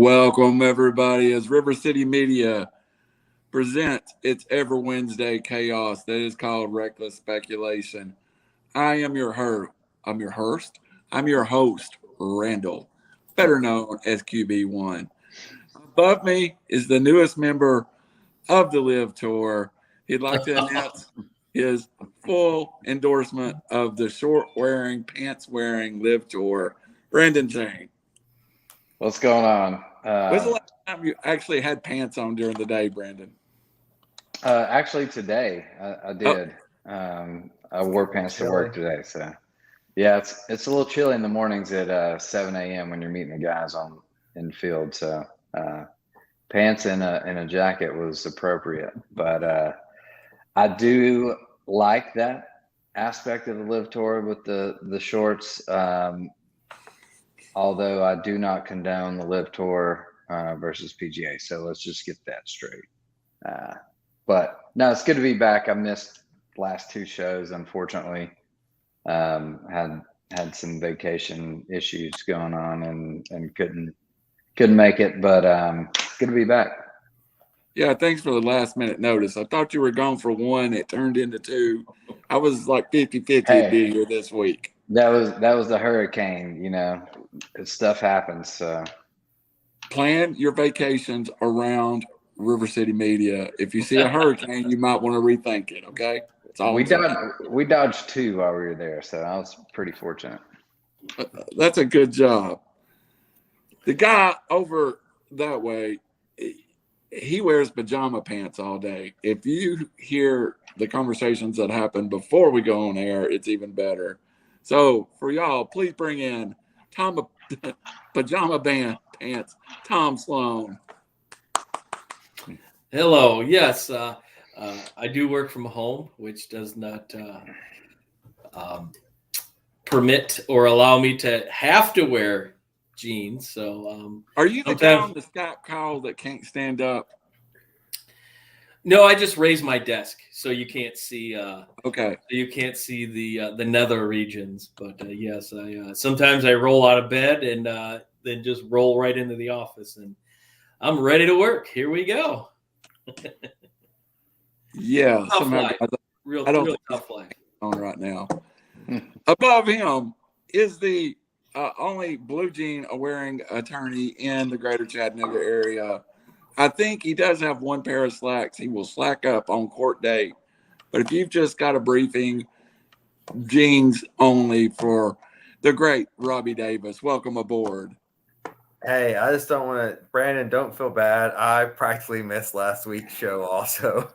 Welcome, everybody, as River-City-Media presents its every Wednesday chaos that is called Reckless Speculation. I am your host, Randall, better known as QB1. Above me is the newest member of the Live Tour. He'd like to announce his full endorsement of the short-wearing, pants-wearing Live Tour, Brandon Chang. What's going on? When's the last time you actually had pants on during the day, Brandon? Actually, today I did. I wore pants to work today, so yeah, it's a little chilly in the mornings at 7 a.m. when you're meeting the guys in field. So pants and a jacket was appropriate, but I do like that aspect of the Live Tour with the shorts. Although I do not condone the Live Tour versus PGA. So let's just get that straight. But no, it's good to be back. I missed last two shows, unfortunately. Had some vacation issues going on and couldn't make it, but good to be back. Yeah, thanks for the last minute notice. I thought you were gone for one. It turned into two. I was like 50-50 to be here this week. That was the hurricane, stuff happens. So plan your vacations around River-City-Media. If you see a hurricane, you might want to rethink it. Okay, that's all. We dodged two while we were there, so I was pretty fortunate. That's a good job. The guy over that way, he wears pajama pants all day. If you hear the conversations that happen before we go on air, it's even better. So for y'all, please bring in Pajama Pants, Tom Sloan. Hello. Yes, I do work from home, which does not permit or allow me to have to wear jeans. So, are you the guy on the Skype call that can't stand up? No, I just raise my desk so you can't see. Okay. You can't see the nether regions, but yes, sometimes I roll out of bed and then just roll right into the office, and I'm ready to work. Here we go. Yeah, tough life. Real tough life on right now. Above him is the only blue jean wearing attorney in the greater Chattanooga area. I think he does have one pair of slacks. He will slack up on court day. But if you've just got a briefing, jeans only for the great Robbie Davis. Welcome aboard. Hey, I just don't want to. Brandon, don't feel bad. I practically missed last week's show also.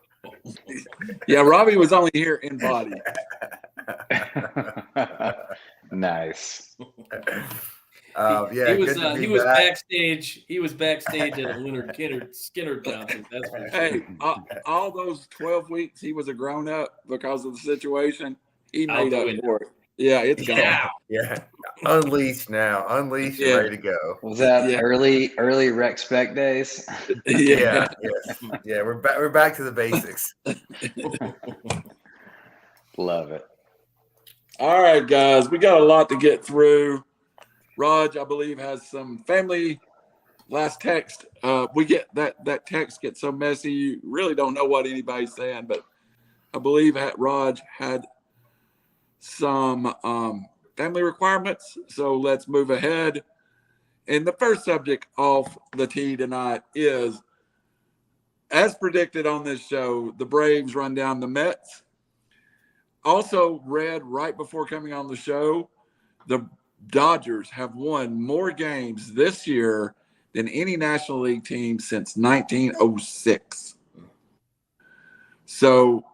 Yeah, Robbie was only here in body. Nice. He was backstage. He was backstage at a Leonard Skinner concert. That's for sure. Hey, all those 12 weeks he was a grown up because of the situation. He made up for it. Yeah, it's gone. Yeah. Unleashed now. Unleashed, ready to go. Was that early rec spec days? Yeah. We're back to the basics. Love it. All right, guys, we got a lot to get through. Raj, I believe, has some family last text. We get that text gets so messy, you really don't know what anybody's saying. But I believe Raj had some family requirements. So let's move ahead. And the first subject off the tee tonight is, as predicted on this show, the Braves run down the Mets. Also read right before coming on the show, the Dodgers have won more games this year than any National League team since 1906. So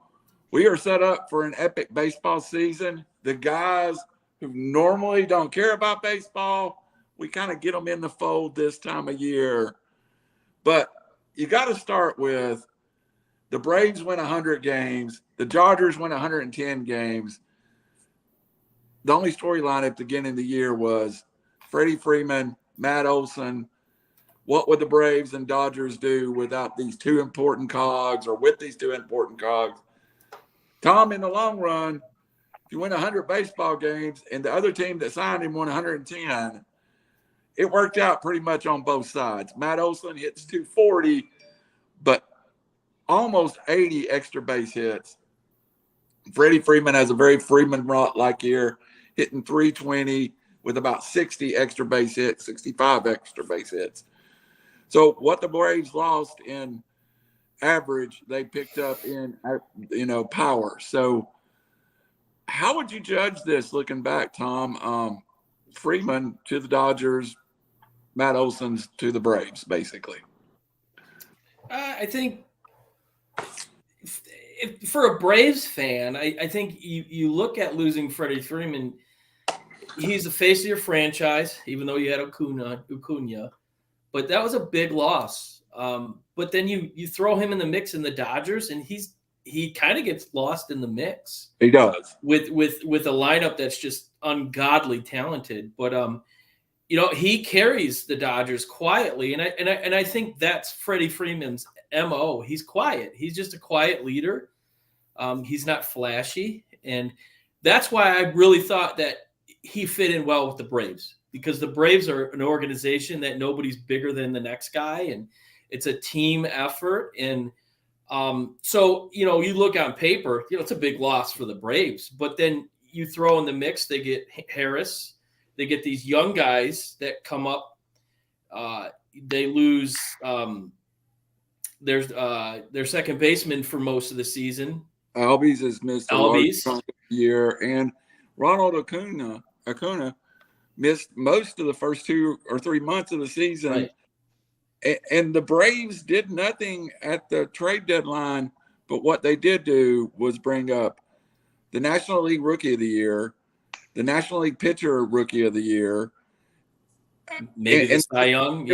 we are set up for an epic baseball season. The guys who normally don't care about baseball, we kind of get them in the fold this time of year. But you got to start with the Braves win 100 games. The Dodgers win 110 games. The only storyline at the beginning of the year was Freddie Freeman, Matt Olson. What would the Braves and Dodgers do without these two important cogs, or with these two important cogs? Tom, in the long run, if you win 100 baseball games and the other team that signed him won 110, it worked out pretty much on both sides. Matt Olson hits 240, but almost 80 extra base hits. Freddie Freeman has a very Freeman-like year, hitting 320 with about 60 extra base hits, 65 extra base hits. So what the Braves lost in average, they picked up in, power. So how would you judge this looking back, Tom? Freeman to the Dodgers, Matt Olson's to the Braves, basically. I think if for a Braves fan, I think you look at losing Freddie Freeman. He's the face of your franchise, even though you had Acuna, but that was a big loss. But then you throw him in the mix in the Dodgers, and he kind of gets lost in the mix. He does with a lineup that's just ungodly talented. But he carries the Dodgers quietly, and I think that's Freddie Freeman's MO. He's quiet. He's just a quiet leader. He's not flashy, and that's why I really thought that he fit in well with the Braves, because the Braves are an organization that nobody's bigger than the next guy, and it's a team effort. And so you look on paper, it's a big loss for the Braves, but then you throw in the mix, they get Harris. They get these young guys that come up. They lose their second baseman for most of the season. Albies has missed a large chunk of the year, and Ronald Acuna missed most of the first 2 or 3 months of the season. Right. And the Braves did nothing at the trade deadline, but what they did do was bring up the National League Rookie of the Year, the National League Pitcher Rookie of the Year. Maybe the Cy Young.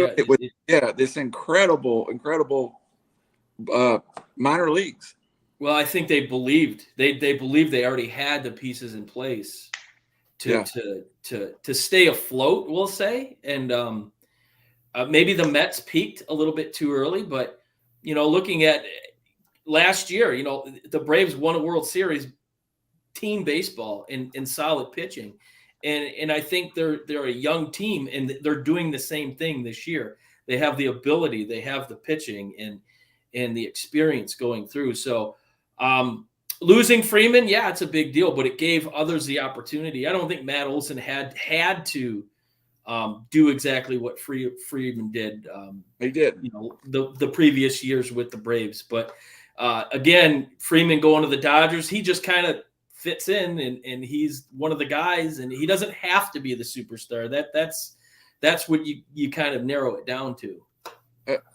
This incredible minor leagues. Well, I think they believed they already had the pieces in place to stay afloat, we'll say. And maybe the Mets peaked a little bit too early, but looking at last year, the Braves won a World Series, team baseball in solid pitching. And I think they're a young team, and they're doing the same thing this year. They have the ability, they have the pitching and the experience going through. So losing Freeman, it's a big deal, but it gave others the opportunity. I don't think Matt Olson had to do exactly what Freeman did. He did, the previous years with the Braves. But again, Freeman going to the Dodgers, he just kind of fits in, and he's one of the guys, and he doesn't have to be the superstar. That's what you kind of narrow it down to.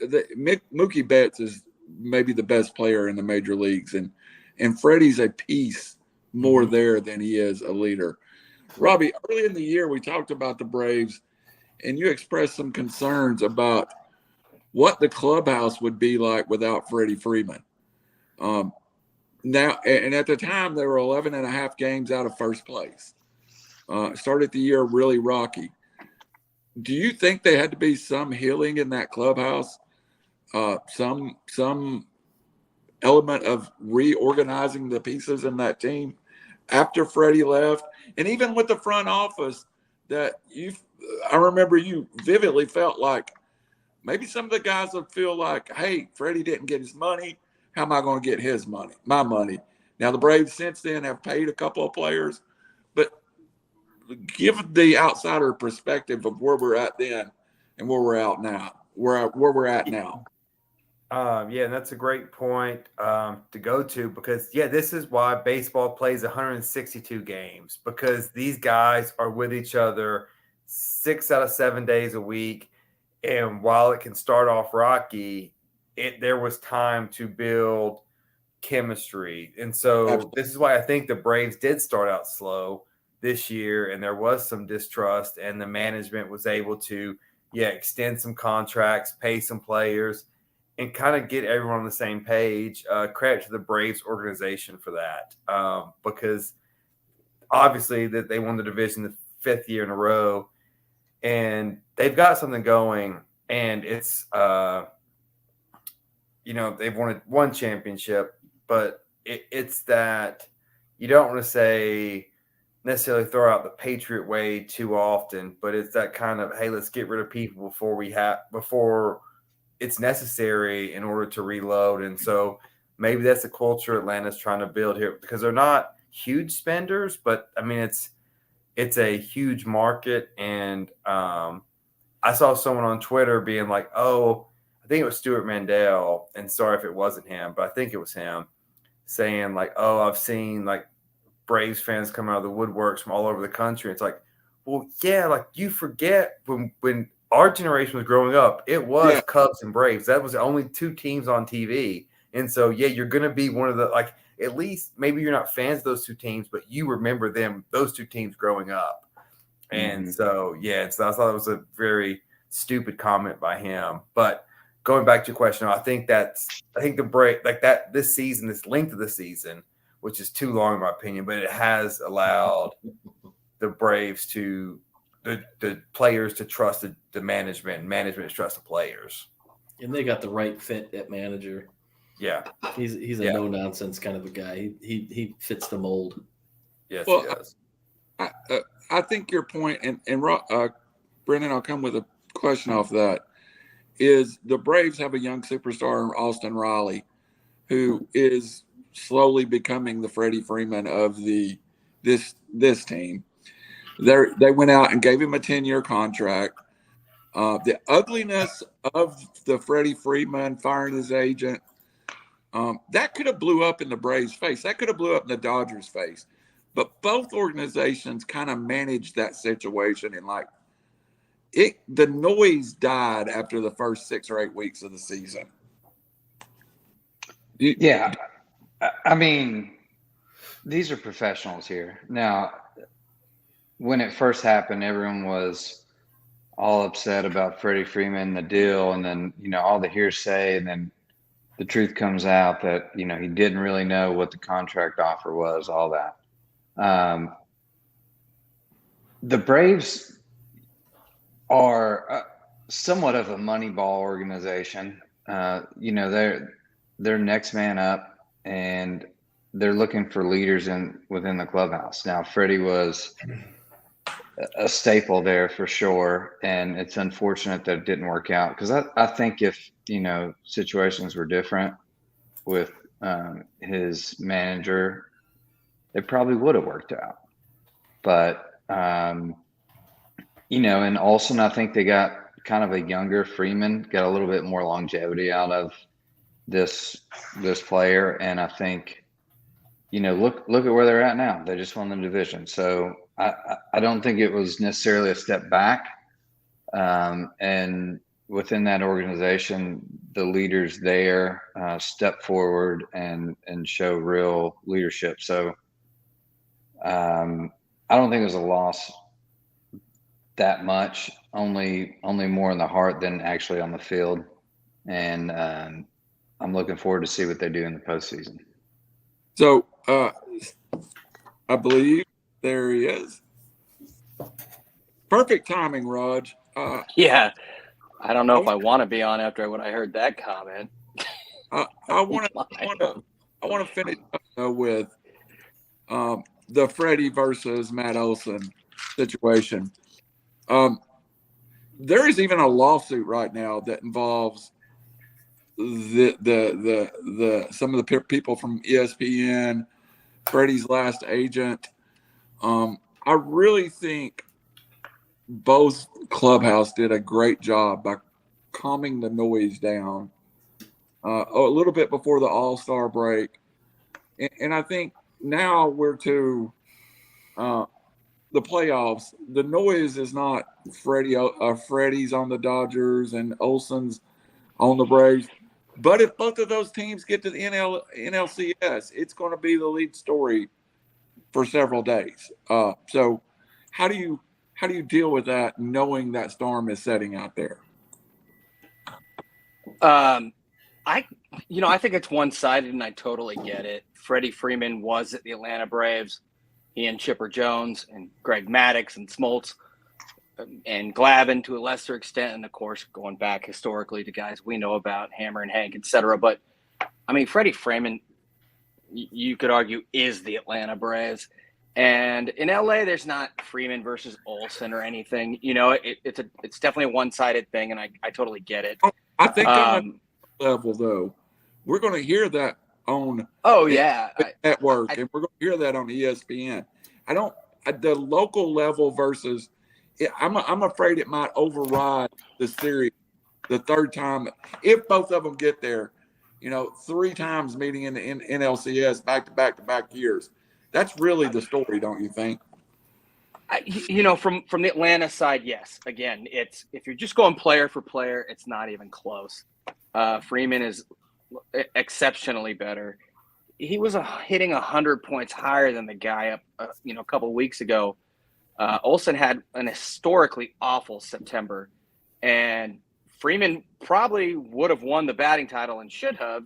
Mookie Betts is maybe the best player in the major leagues, and Freddie's a piece more there than he is a leader. Robbie, early in the year we talked about the Braves, and you expressed some concerns about what the clubhouse would be like without Freddie Freeman. Now, and at the time, they were 11 and a half games out of first place. Started the year really rocky. Do you think there had to be some healing in that clubhouse? Some element of reorganizing the pieces in that team after Freddie left, and even with the front office that I remember you vividly felt like maybe some of the guys would feel like, hey, Freddie didn't get his money. How am I going to get his money, my money? Now, the Braves since then have paid a couple of players, but give the outsider perspective of where we're at then and where we're at now. Where we're at now. And that's a great point to go to, because this is why baseball plays 162 games, because these guys are with each other 6 out of 7 days a week. And while it can start off rocky, there was time to build chemistry. And so Absolutely. This is why I think the Braves did start out slow this year, and there was some distrust, and the management was able to extend some contracts, pay some players, and kind of get everyone on the same page. Credit to the Braves organization for that, because obviously that they won the division the 5th year in a row, and they've got something going, and it's they've won one championship, but it's that you don't want to say necessarily throw out the Patriot way too often, but it's that kind of, hey, let's get rid of people before it's necessary in order to reload. And so maybe that's the culture Atlanta's trying to build here, because they're not huge spenders, but I mean, it's a huge market. And I saw someone on Twitter being like, oh, I think it was Stuart Mandel, and sorry if it wasn't him, but I think it was him, saying like, oh, I've seen like Braves fans come out of the woodworks from all over the country. It's like, well, yeah, like you forget when our generation was growing up, it was Cubs and Braves. That was the only two teams on TV. And so, yeah, you're going to be one of the, like, at least maybe you're not fans of those two teams, but you remember those two teams growing up. And so, yeah, so I thought it was a very stupid comment by him. But going back to your question, I think the break, like that, this season, this length of the season, which is too long in my opinion, but it has allowed the Braves to, the players to trust the management, and management to trust the players. And they got the right fit at manager. Yeah. He's a no-nonsense kind of a guy. He fits the mold. Yes, well, he does. I think your point, and Brendan, I'll come with a question off that, is the Braves have a young superstar, Austin Riley, who is slowly becoming the Freddie Freeman of this team. They went out and gave him a 10-year contract. The ugliness of the Freddie Freeman firing his agent, that could have blew up in the Braves' face. That could have blew up in the Dodgers' face. But both organizations kind of managed that situation, and like the noise died after the first 6 or 8 weeks of the season. Yeah. I mean, these are professionals here. Now, when it first happened, everyone was all upset about Freddie Freeman, the deal, and then, all the hearsay, and then the truth comes out that, he didn't really know what the contract offer was, all that. The Braves are somewhat of a Moneyball organization. They're next man up, and they're looking for leaders within the clubhouse. Now, Freddie was a staple there for sure, and it's unfortunate that it didn't work out, because I think if situations were different with his manager, it probably would have worked out. But and Olsen, I think they got kind of a younger Freeman, got a little bit more longevity out of this player, and I think look at where they're at now. They just won the division, so I don't think it was necessarily a step back. And within that organization, the leaders there step forward and show real leadership. So I don't think it was a loss that much, only more in the heart than actually on the field. And I'm looking forward to see what they do in the postseason. So I believe there he is. Perfect timing, Raj. Yeah. I don't know if I want to be on after what I heard that comment. I want to finish with the Freddie versus Matt Olson situation. There is even a lawsuit right now that involves the some of the people from ESPN, Freddie's last agent. I really think both clubhouse did a great job by calming the noise down a little bit before the All-Star break. And I think now we're to the playoffs. The noise is not Freddie's on the Dodgers and Olsen's on the Braves. But if both of those teams get to the NLCS, it's going to be the lead story for several days. So how do you deal with that, knowing that storm is setting out there? I think it's one-sided, and I totally get it. Freddie Freeman was at the Atlanta Braves. He and Chipper Jones and Greg Maddux and Smoltz and Glavine to a lesser extent, and of course going back historically to guys we know about, Hammer and Hank, etc. But I mean, Freddie Freeman, you could argue, is the Atlanta Braves. And in LA, there's not Freeman versus Olsen or anything. You know, it's definitely a one-sided thing, and I totally get it. I think on a level, though, we're going to hear that on network, and we're going to hear that on ESPN. The local level versus I'm afraid it might override the series the third time if both of them get there. You know, 3 times meeting in the NLCS back to years. That's really the story, don't you think? You know, from the Atlanta side, yes. Again, it's if you're just going player for player, it's not even close. Freeman is exceptionally better. He was hitting 100 points higher than the guy up, a couple of weeks ago. Olsen had an historically awful September, and Freeman probably would have won the batting title and should have,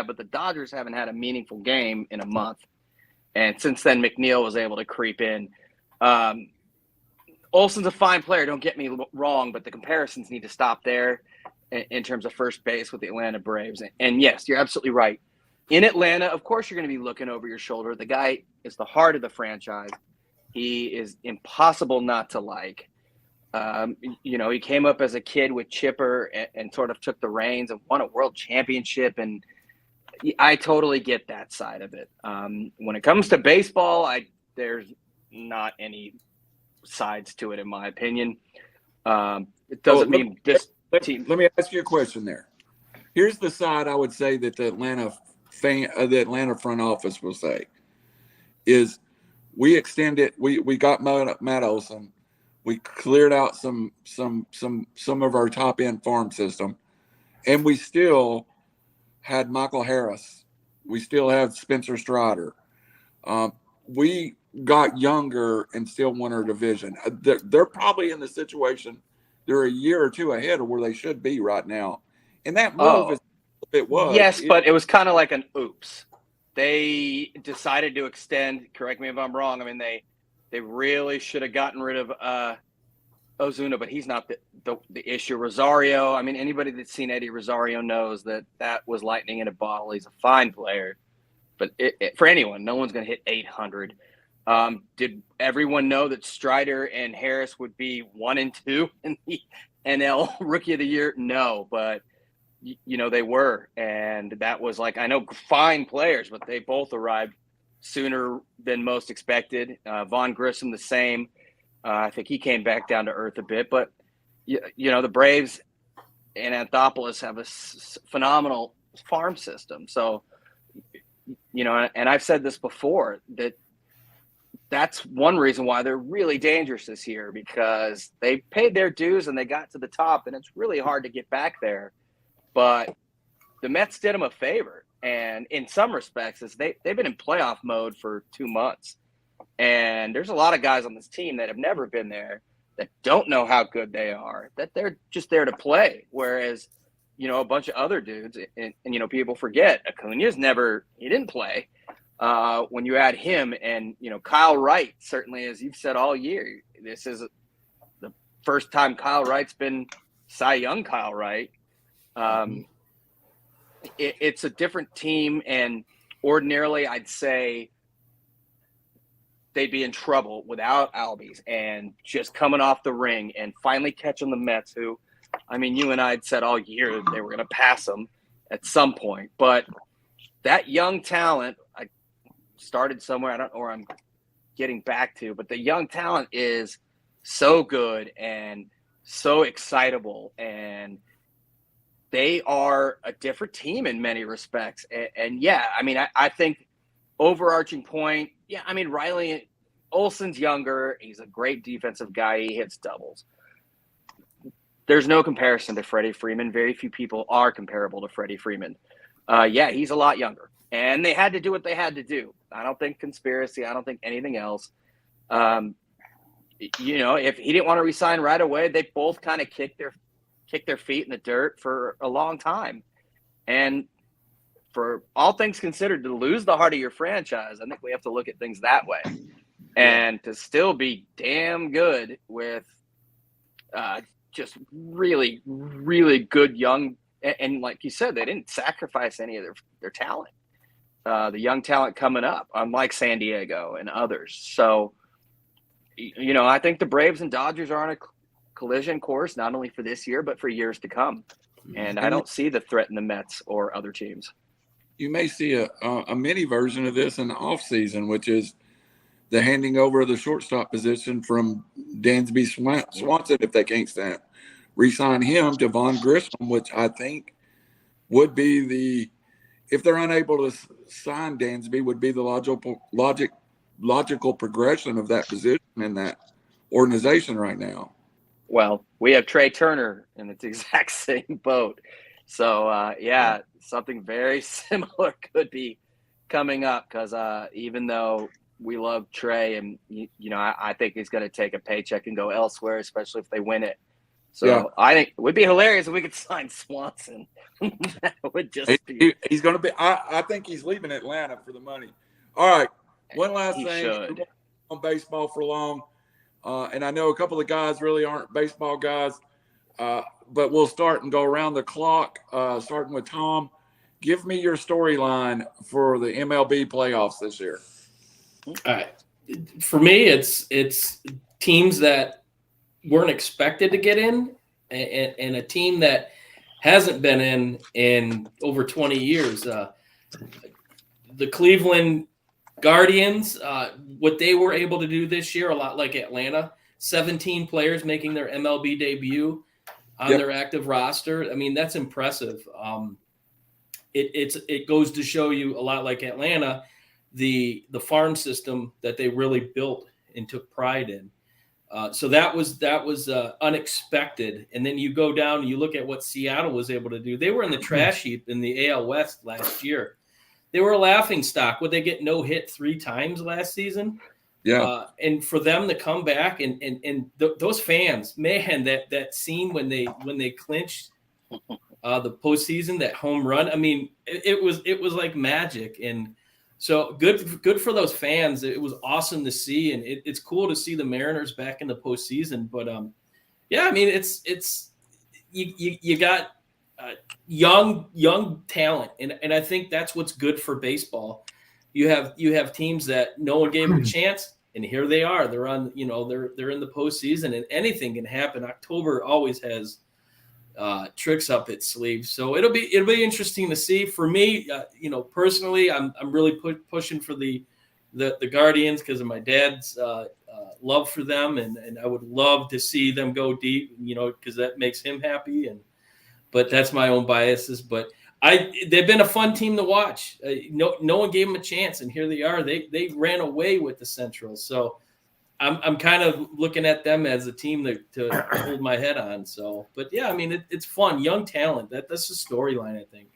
but the Dodgers haven't had a meaningful game in a month. And since then, McNeil was able to creep in. Olsen's a fine player, don't get me wrong, but the comparisons need to stop there in terms of first base with the Atlanta Braves. And yes, you're absolutely right. In Atlanta, of course, you're going to be looking over your shoulder. The guy is the heart of the franchise. He is impossible not to like. He came up as a kid with Chipper and sort of took the reins and won a world championship. And I totally get that side of it. When it comes to baseball, there's not any sides to it, in my opinion. It doesn't mean this team. Let me ask you a question there. Here's the side I would say that the Atlanta front office will say is we extended. We got Matt Olson. We cleared out some of our top end farm system, and we still had Michael Harris. We still have Spencer Strider. We got younger and still won our division. They're probably in the situation they're a year or two ahead of where they should be right now. And that move but it was kind of like an oops. They decided to extend. Correct me if I'm wrong. I mean, they really should have gotten rid of Ozuna, but he's not the issue. Rosario. I mean, anybody that's seen Eddie Rosario knows that was lightning in a bottle. He's a fine player, but for anyone, no one's going to hit 800. Did everyone know that Strider and Harris would be 1 and 2 in the NL Rookie of the Year? No, but they were, and that was like, I know, fine players, but they both arrived sooner than most expected. Vaughn Grissom the same. I think he came back down to earth a bit, but the Braves and Anthopoulos have a phenomenal farm system. So, and I've said this before, that's one reason why they're really dangerous this year, because they paid their dues and they got to the top, and it's really hard to get back there. But the Mets did them a favor, and in some respects, they've been in playoff mode for 2 months. And there's a lot of guys on this team that have never been there, that don't know how good they are, that they're just there to play. Whereas, a bunch of other dudes, and people forget, Acuna's he didn't play. When you add him and, Kyle Wright, certainly, as you've said all year, this is the first time Kyle Wright's been Cy Young Kyle Wright. It's a different team, and ordinarily I'd say they'd be in trouble without Albies, and just coming off the ring and finally catching the Mets, who, I mean, you and I had said all year they were going to pass them at some point. But that young talent, I started somewhere, I don't know where I'm getting back to, but the young talent is so good and so excitable, and they are a different team in many respects. And yeah, I mean, I think overarching point, yeah, I mean, Riley Olsen's younger. He's a great defensive guy. He hits doubles. There's no comparison to Freddie Freeman. Very few people are comparable to Freddie Freeman. Yeah, he's a lot younger. And they had to do what they had to do. I don't think conspiracy. I don't think anything else. If he didn't want to resign right away, they both kind of kicked their feet in the dirt for a long time. And for all things considered, to lose the heart of your franchise, I think we have to look at things that way. And to still be damn good with just really, really good young, and like you said, they didn't sacrifice any of their talent. the young talent coming up, unlike San Diego and others. So, I think the Braves and Dodgers are on a collision course, not only for this year, but for years to come. And I don't see the threat in the Mets or other teams. You may see a mini version of this in the offseason, which is the handing over of the shortstop position from Dansby Swanson, if they can't re-sign him, to Vaughn Grissom, which I think would be if they're unable to sign Dansby, would be the logical progression of that position in that organization right now. Well, we have Trey Turner in the exact same boat. So, something very similar could be coming up because even though we love Trey and, I think he's going to take a paycheck and go elsewhere, especially if they win it. So I think it would be hilarious if we could sign Swanson. That would just be. He's going to be. I think he's leaving Atlanta for the money. All right. One last thing on baseball for long. And I know a couple of guys really aren't baseball guys, but we'll start and go around the clock, starting with Tom. Give me your storyline for the MLB playoffs this year. All right. For me, it's teams that weren't expected to get in and a team that hasn't been in over 20 years. The Cleveland Guardians, what they were able to do this year, a lot like Atlanta, 17 players making their MLB debut on their active roster. I mean, that's impressive. It goes to show you a lot like Atlanta, the farm system that they really built and took pride in. So that was unexpected. And then you go down and you look at what Seattle was able to do. They were in the trash heap in the AL West last year. They were a laughing stock. Would they get no hit 3 times last season? Yeah. And for them to come back and those fans, man, that scene when they clinched the postseason, that home run. I mean, it was like magic. And so good for those fans. It was awesome to see, and it's cool to see the Mariners back in the postseason. But I mean, it's you got young talent, and I think that's what's good for baseball. You have teams that no one gave them a chance, and here they are. They're on, they're in the postseason, and anything can happen. October always has tricks up its sleeves, so it'll be interesting to see. For me, personally, I'm really pushing for the Guardians because of my dad's love for them, and I would love to see them go deep, because that makes him happy. But that's my own biases. But they've been a fun team to watch. No one gave them a chance, and here they are. They ran away with the Central, so I'm kind of looking at them as a team to hold my head on. So, but yeah, I mean, it's fun, young talent. That's the storyline, I think.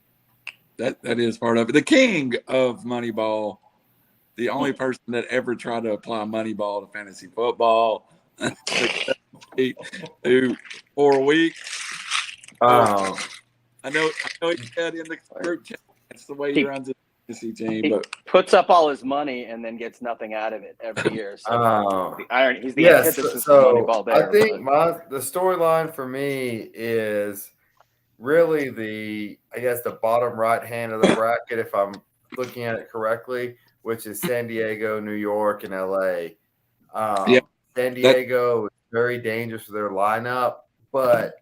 That is part of it. The king of Moneyball, the only person that ever tried to apply Moneyball to fantasy football, through 4 weeks. I know he said in the group chat that's the way he runs his fantasy team. But puts up all his money and then gets nothing out of it every year. So the irony, he's the antithesis of Moneyball there. I think the storyline for me is really the bottom right hand of the bracket, if I'm looking at it correctly, which is San Diego, New York, and LA. San Diego is very dangerous for their lineup, but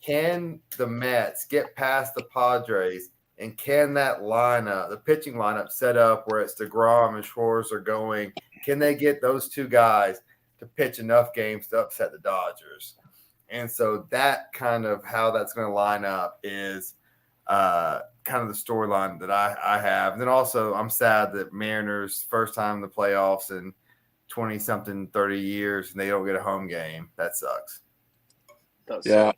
can the Mets get past the Padres, and can that lineup, the pitching lineup, set up where it's DeGrom and Schwartz going? Can they get those 2 guys to pitch enough games to upset the Dodgers? And so that kind of how that's going to line up is kind of the storyline that I have. And then also I'm sad that Mariners, first time in the playoffs in 20-something, 30 years, and they don't get a home game. That sucks. Yeah.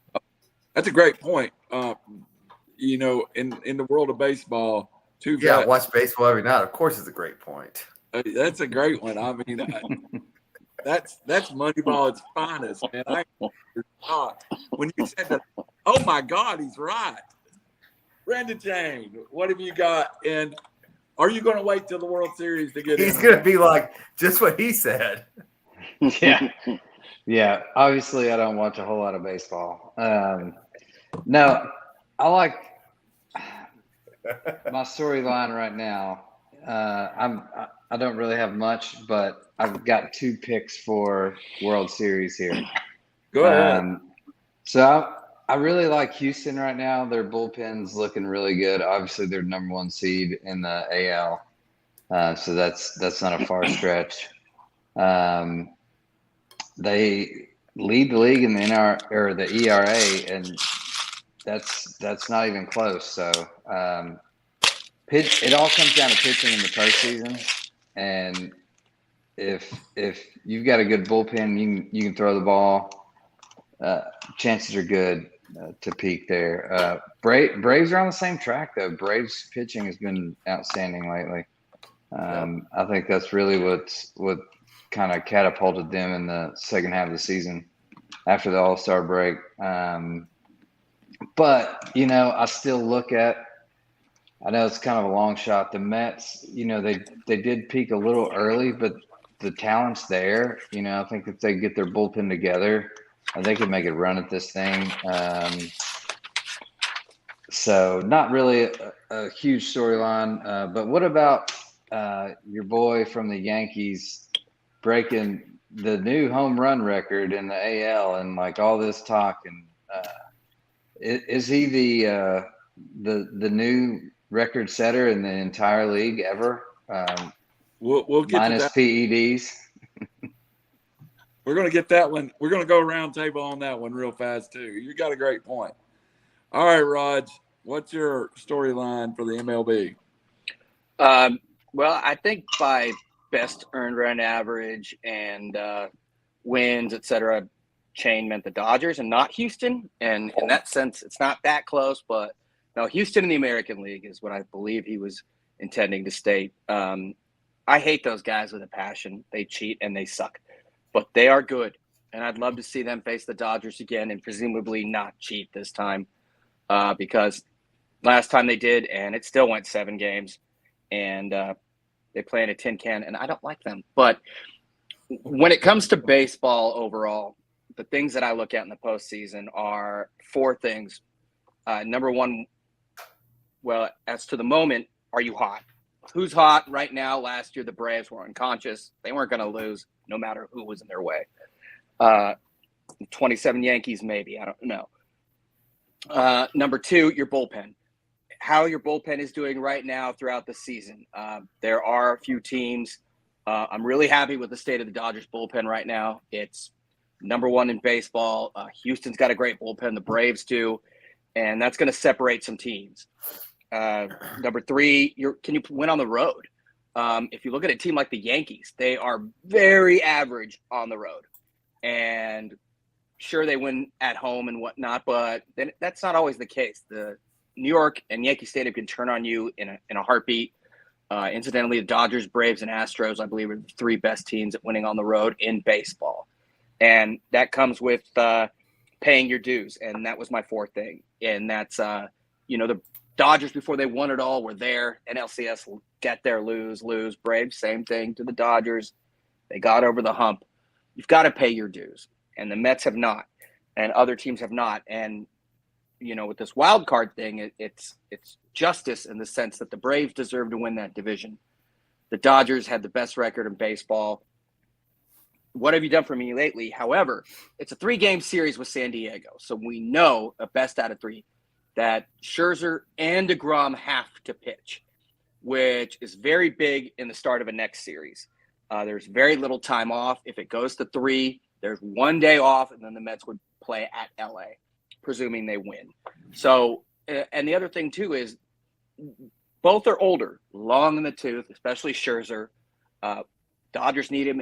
That's a great point. In the world of baseball, watch baseball every night. Of course, it's a great point. That's a great one. I mean, that's Moneyball at its finest, man. When you said that, oh my God, he's right. Brandon Jane, what have you got? And are you going to wait till the World Series to get in? He's going to be like just what he said. Yeah, obviously I don't watch a whole lot of baseball. No, I like my storyline right now I don't really have much, but I've got 2 picks for World Series here. Go ahead. So I really like Houston right now. Their bullpen's looking really good. Obviously, they're number 1 seed in the AL, so that's not a far stretch. They lead the league in the the ERA, and that's not even close. So it all comes down to pitching in the postseason, and if you've got a good bullpen, you can throw the ball. Chances are good to peak there. Braves are on the same track though. Braves pitching has been outstanding lately. I think that's really what kind of catapulted them in the second half of the season after the All-Star break. But I still look at. I know it's kind of a long shot. The Mets, they did peak a little early, but the talent's there. I think if they get their bullpen together, they could make a run at this thing. So not really a huge storyline. But what about your boy from the Yankees breaking the new home run record in the AL and like all this talk? And is he the new record setter in the entire league ever? We'll get minus to that. PEDs. We're going to get that one. We're going to go round table on that one real fast too. You got a great point. All right, Raj, what's your storyline for the MLB? Well, I think by best earned run average and wins, etc., chain meant the Dodgers and not Houston. And in that sense, it's not that close, but no, Houston in the American League is what I believe he was intending to state. I hate those guys with a passion. They cheat and they suck, but they are good. And I'd love to see them face the Dodgers again and presumably not cheat this time because last time they did, and it still went 7 games, and they play in a tin can, and I don't like them. But when it comes to baseball overall, the things that I look at in the postseason are 4 things. Number 1, well, as to the moment, are you hot? Who's hot right now? Last year, the Braves were unconscious. They weren't going to lose no matter who was in their way. 27 Yankees, maybe. I don't know. Number 2, your bullpen. How your bullpen is doing right now throughout the season. There are a few teams. I'm really happy with the state of the Dodgers bullpen right now. It's number 1 in baseball. Houston's got a great bullpen. The Braves do. And that's going to separate some teams. Number 3, can you win on the road? If you look at a team like the Yankees, they are very average on the road. And sure, they win at home and whatnot, but that's not always the case. The New York and Yankee Stadium can turn on you in a heartbeat. Incidentally, the Dodgers, Braves, and Astros, I believe, are the 3 best teams at winning on the road in baseball. And that comes with paying your dues. And that was my 4th thing. And that's, the Dodgers, before they won it all, were there. NLCS, get there, lose. Braves, same thing to the Dodgers. They got over the hump. You've got to pay your dues. And the Mets have not. And other teams have not. And, with this wild card thing, it's justice in the sense that the Braves deserve to win that division. The Dodgers had the best record in baseball. What have you done for me lately? However, it's a 3-game series with San Diego. So we know a best out of 3 that Scherzer and DeGrom have to pitch, which is very big in the start of a next series. There's very little time off. If it goes to 3, there's 1 day off, and then the Mets would play at LA, presuming they win. So, and the other thing too is both are older, long in the tooth, especially Scherzer. Dodgers need him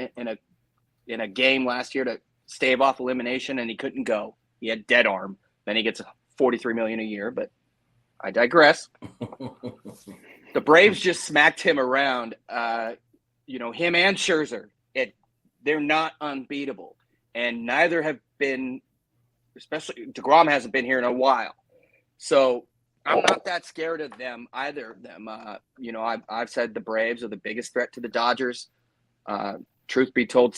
in a game last year to stave off elimination, and he couldn't go. He had dead arm. Then he gets $43 million a year, but I digress. The Braves just smacked him around. Him and Scherzer. They're not unbeatable, and neither have been. Especially DeGrom hasn't been here in a while, so I'm not that scared of them, either of them. I've said the Braves are the biggest threat to the Dodgers. Truth be told,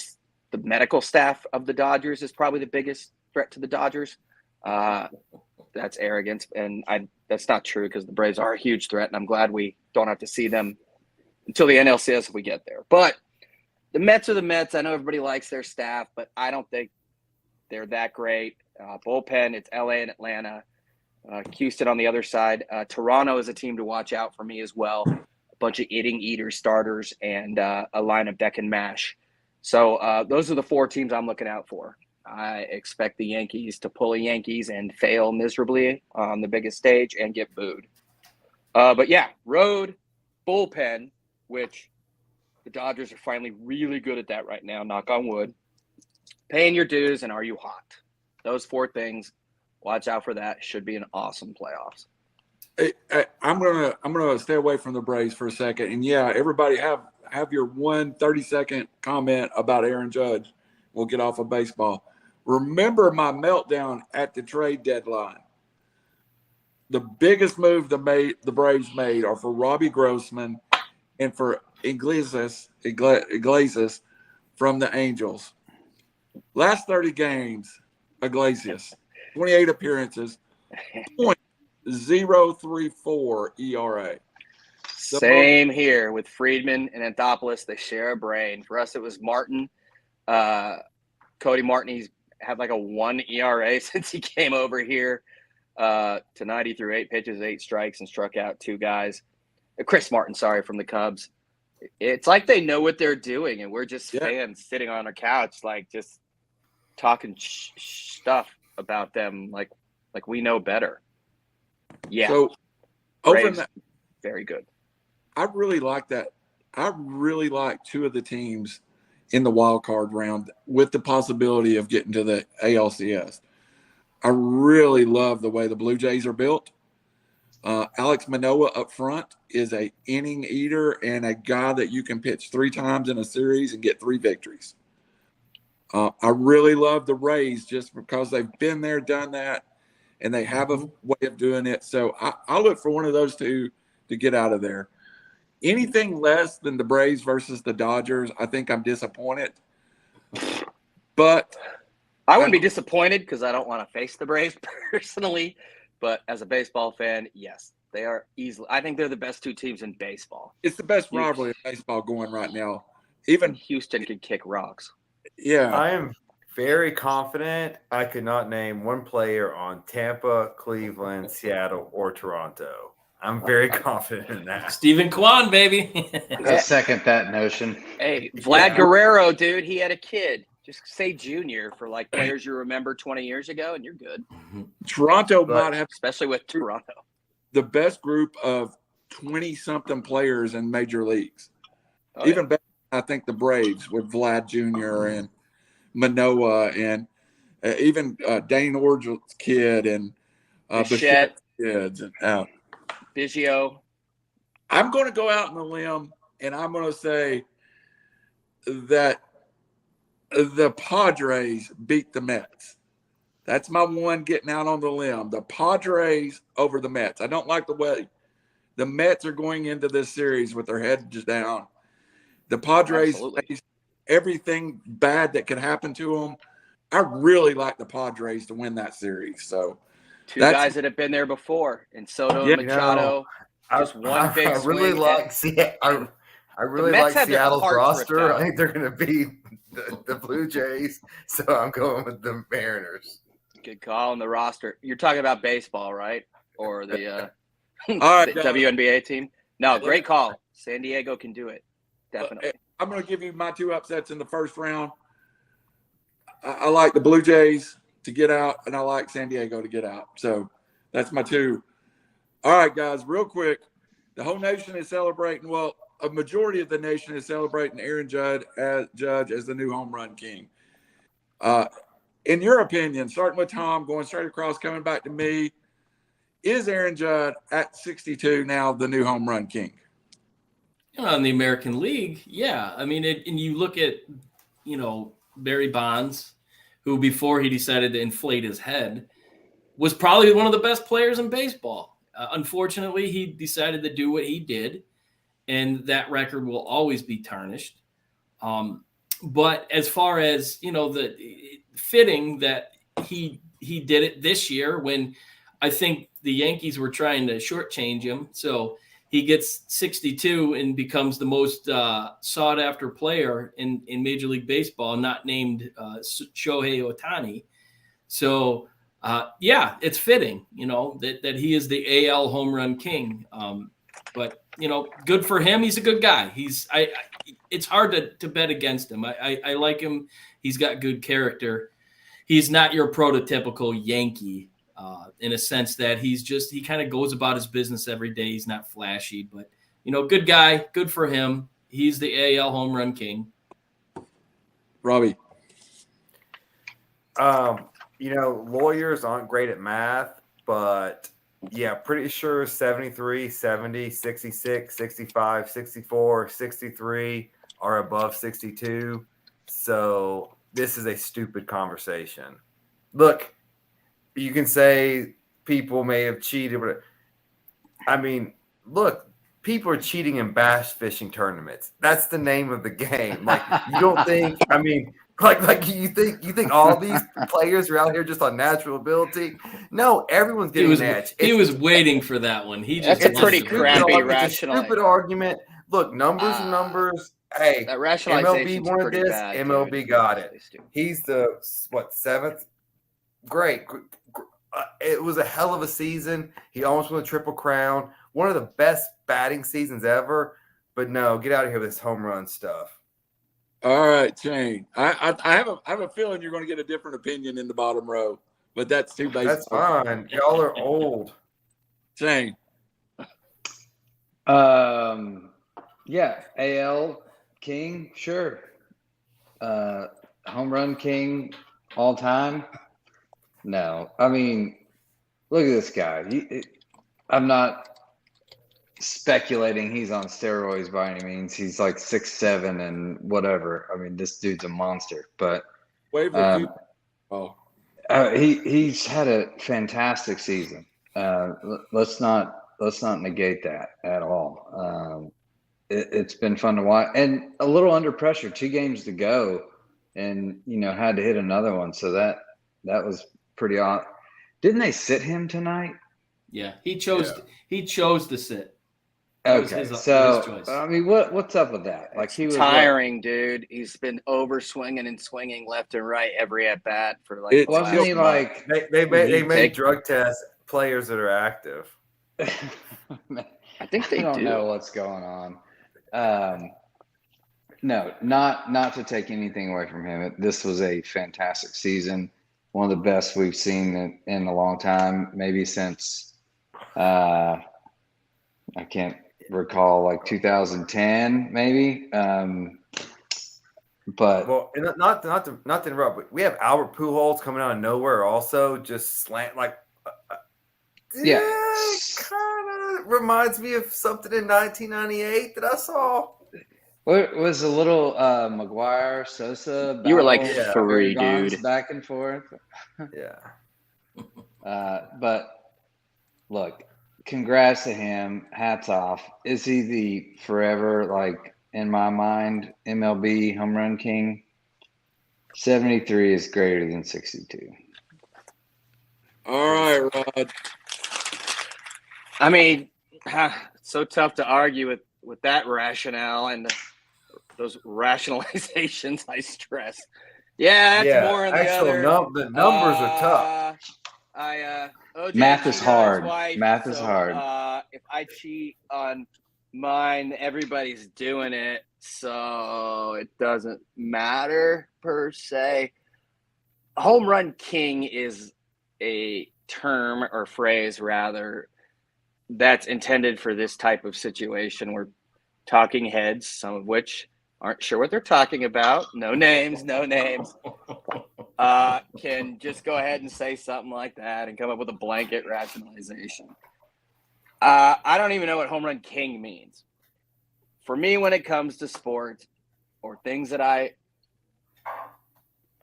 the medical staff of the Dodgers is probably the biggest threat to the Dodgers. That's arrogance, and that's not true because the Braves are a huge threat, and I'm glad we don't have to see them until the NLCS if we get there. But the Mets are the Mets. I know everybody likes their staff, but I don't think they're that great. Bullpen, it's LA and Atlanta. Houston on the other side. Toronto is a team to watch out for me as well. A bunch of eater starters and a lineup that can mash. So those are the 4 teams I'm looking out for. I expect the Yankees to pull a Yankees and fail miserably on the biggest stage and get booed. But yeah, road, bullpen, which the Dodgers are finally really good at that right now, knock on wood. Paying your dues, and are you hot? Those 4 things, watch out for that. Should be an awesome playoffs. I'm gonna stay away from the Braves for a second. And yeah, everybody have your 30-second comment about Aaron Judge. We'll get off of baseball. Remember my meltdown at the trade deadline. The biggest move the Braves made are for Robbie Grossman and for Iglesias from the Angels. Last 30 games, Iglesias, 28 appearances, .034 ERA. Same here with Friedman and Anthopoulos. They share a brain. For us, it was Martin. Cody Martin, he's had like a 1 ERA since he came over here. Tonight he threw 8 pitches, 8 strikes, and struck out 2 guys. Chris Martin, from the Cubs. It's like they know what they're doing, and we're just fans sitting on our couch, like just talking stuff about them, like we know better. Yeah. So Braves, very good. I really like that. I really like 2 of the teams in the wild card round with the possibility of getting to the ALCS. I really love the way the Blue Jays are built. Alex Manoah up front is a inning eater and a guy that you can pitch 3 times in a series and get 3 victories. I really love the Rays just because they've been there, done that, and they have a way of doing it. So I look for one of those 2 to get out of there. Anything less than the Braves versus the Dodgers, I think I'm disappointed. But I wouldn't be disappointed because I don't want to face the Braves personally. But as a baseball fan, yes, they are easily. I think they're the best 2 teams in baseball. It's the best rivalry in baseball going right now. Even Houston could kick rocks. Yeah. I am very confident I could not name one player on Tampa, Cleveland, Seattle, or Toronto. I'm very confident in that. Stephen Kwan, baby. I second that notion. Hey, Vlad Guerrero, dude, he had a kid. Just say junior for like players you remember 20 years ago, and you're good. Toronto might have, especially with Toronto, the best group of 20-something players in major leagues. Even better, I think the Braves with Vlad Jr. and Manoah and even Dane Orgel's kid and Bichette kids and Biggio. I'm going to go out on a limb and I'm going to say that the Padres beat the Mets. That's my one getting out on the limb. The Padres over the Mets. I don't like the way the Mets are going into this series with their heads down. The Padres face everything bad that could happen to them. I really like the Padres to win that series. So 2 guys that have been there before, and Soto and Machado. Just one big swing. I really like Seattle's roster. I think they're going to beat the Blue Jays, so I'm going with the Mariners. Good call on the roster. You're talking about baseball, right? Or the, All right, the WNBA team? No, great call. San Diego can do it. Definitely. I'm going to give you my 2 upsets in the first round. I like the Blue Jays to get out, and I like San Diego to get out. So that's my 2. All right, guys, real quick. The whole nation is celebrating. Well, a majority of the nation is celebrating Aaron Judge as the new home run king. In your opinion, starting with Tom, going straight across, coming back to me, is Aaron Judge at 62 now the new home run king? In the American League, yeah. I mean, and you look at, Barry Bonds, who before he decided to inflate his head, was probably one of the best players in baseball. Unfortunately, he decided to do what he did, and that record will always be tarnished. But as far as, the fitting that he did it this year when I think the Yankees were trying to shortchange him. So he gets 62 and becomes the most sought after player in Major League Baseball, not named Shohei Ohtani. So yeah, it's fitting, that he is the AL home run king. But good for him. He's a good guy. It's hard to bet against him. I like him. He's got good character. He's not your prototypical Yankee in a sense that he kind of goes about his business every day. He's not flashy, but good guy, good for him. He's the AL home run king. Robbie. Lawyers aren't great at math, but yeah, pretty sure 73, 70, 66, 65, 64, 63 are above 62. So this is a stupid conversation. Look, you can say people may have cheated, but look, people are cheating in bass fishing tournaments. That's the name of the game. Like, you don't think, like you think all these players are out here just on natural ability? No, everyone's getting an edge. He was waiting for that one. That's a pretty crappy rationale. It's a stupid argument. Look, numbers and numbers. Hey, that rationalization MLB wanted this. bad, MLB dude. got it. He's the seventh? Great. It was a hell of a season. He almost won a Triple Crown. One of the best batting seasons ever. But no, get out of here with this home run stuff. All right, Shane. I have a feeling you're going to get a different opinion in the bottom row, but that's too basic. That's fine. Y'all are old. Shane. Yeah, AL king, sure. Home run king all time. No, look at this guy. I'm not speculating he's on steroids by any means. He's like 6'7" and whatever. This dude's a monster. But he's had a fantastic season. Let's not negate that at all. It's been fun to watch and a little under pressure. 2 games to go, and had to hit another one. So that was pretty odd. Didn't they sit him tonight? Yeah, he chose to sit. Okay, his choice. What's up with that? Like, he was tiring, dude. He's been over swinging and swinging left and right every at bat for like. Wasn't he like? They made drug test players that are active. I think they don't know what's going on. No, not to take anything away from him. This was a fantastic season, one of the best we've seen in a long time, maybe since I can't recall, like 2010, maybe. But not to interrupt, but we have Albert Pujols coming out of nowhere, also just slant like. Yeah, kind of reminds me of something in 1998 that I saw. What was a little McGuire Sosa? You were like 3, dude. Back and forth. Yeah. But look, congrats to him. Hats off. Is he the forever, like, in my mind, MLB home run king? 73 is greater than 62. All right, Rod. So tough to argue with that rationale and those rationalizations. I stress. Yeah, that's more in the other. The numbers are tough. Math is hard. Wife, Math is hard. If I cheat on mine, everybody's doing it, so it doesn't matter per se. Home run king is a term or phrase, rather, that's intended for this type of situation where talking heads, some of which aren't sure what they're talking about, no names, can just go ahead and say something like that and come up with a blanket rationalization. I don't even know what home run king means. For me, when it comes to sports or things that I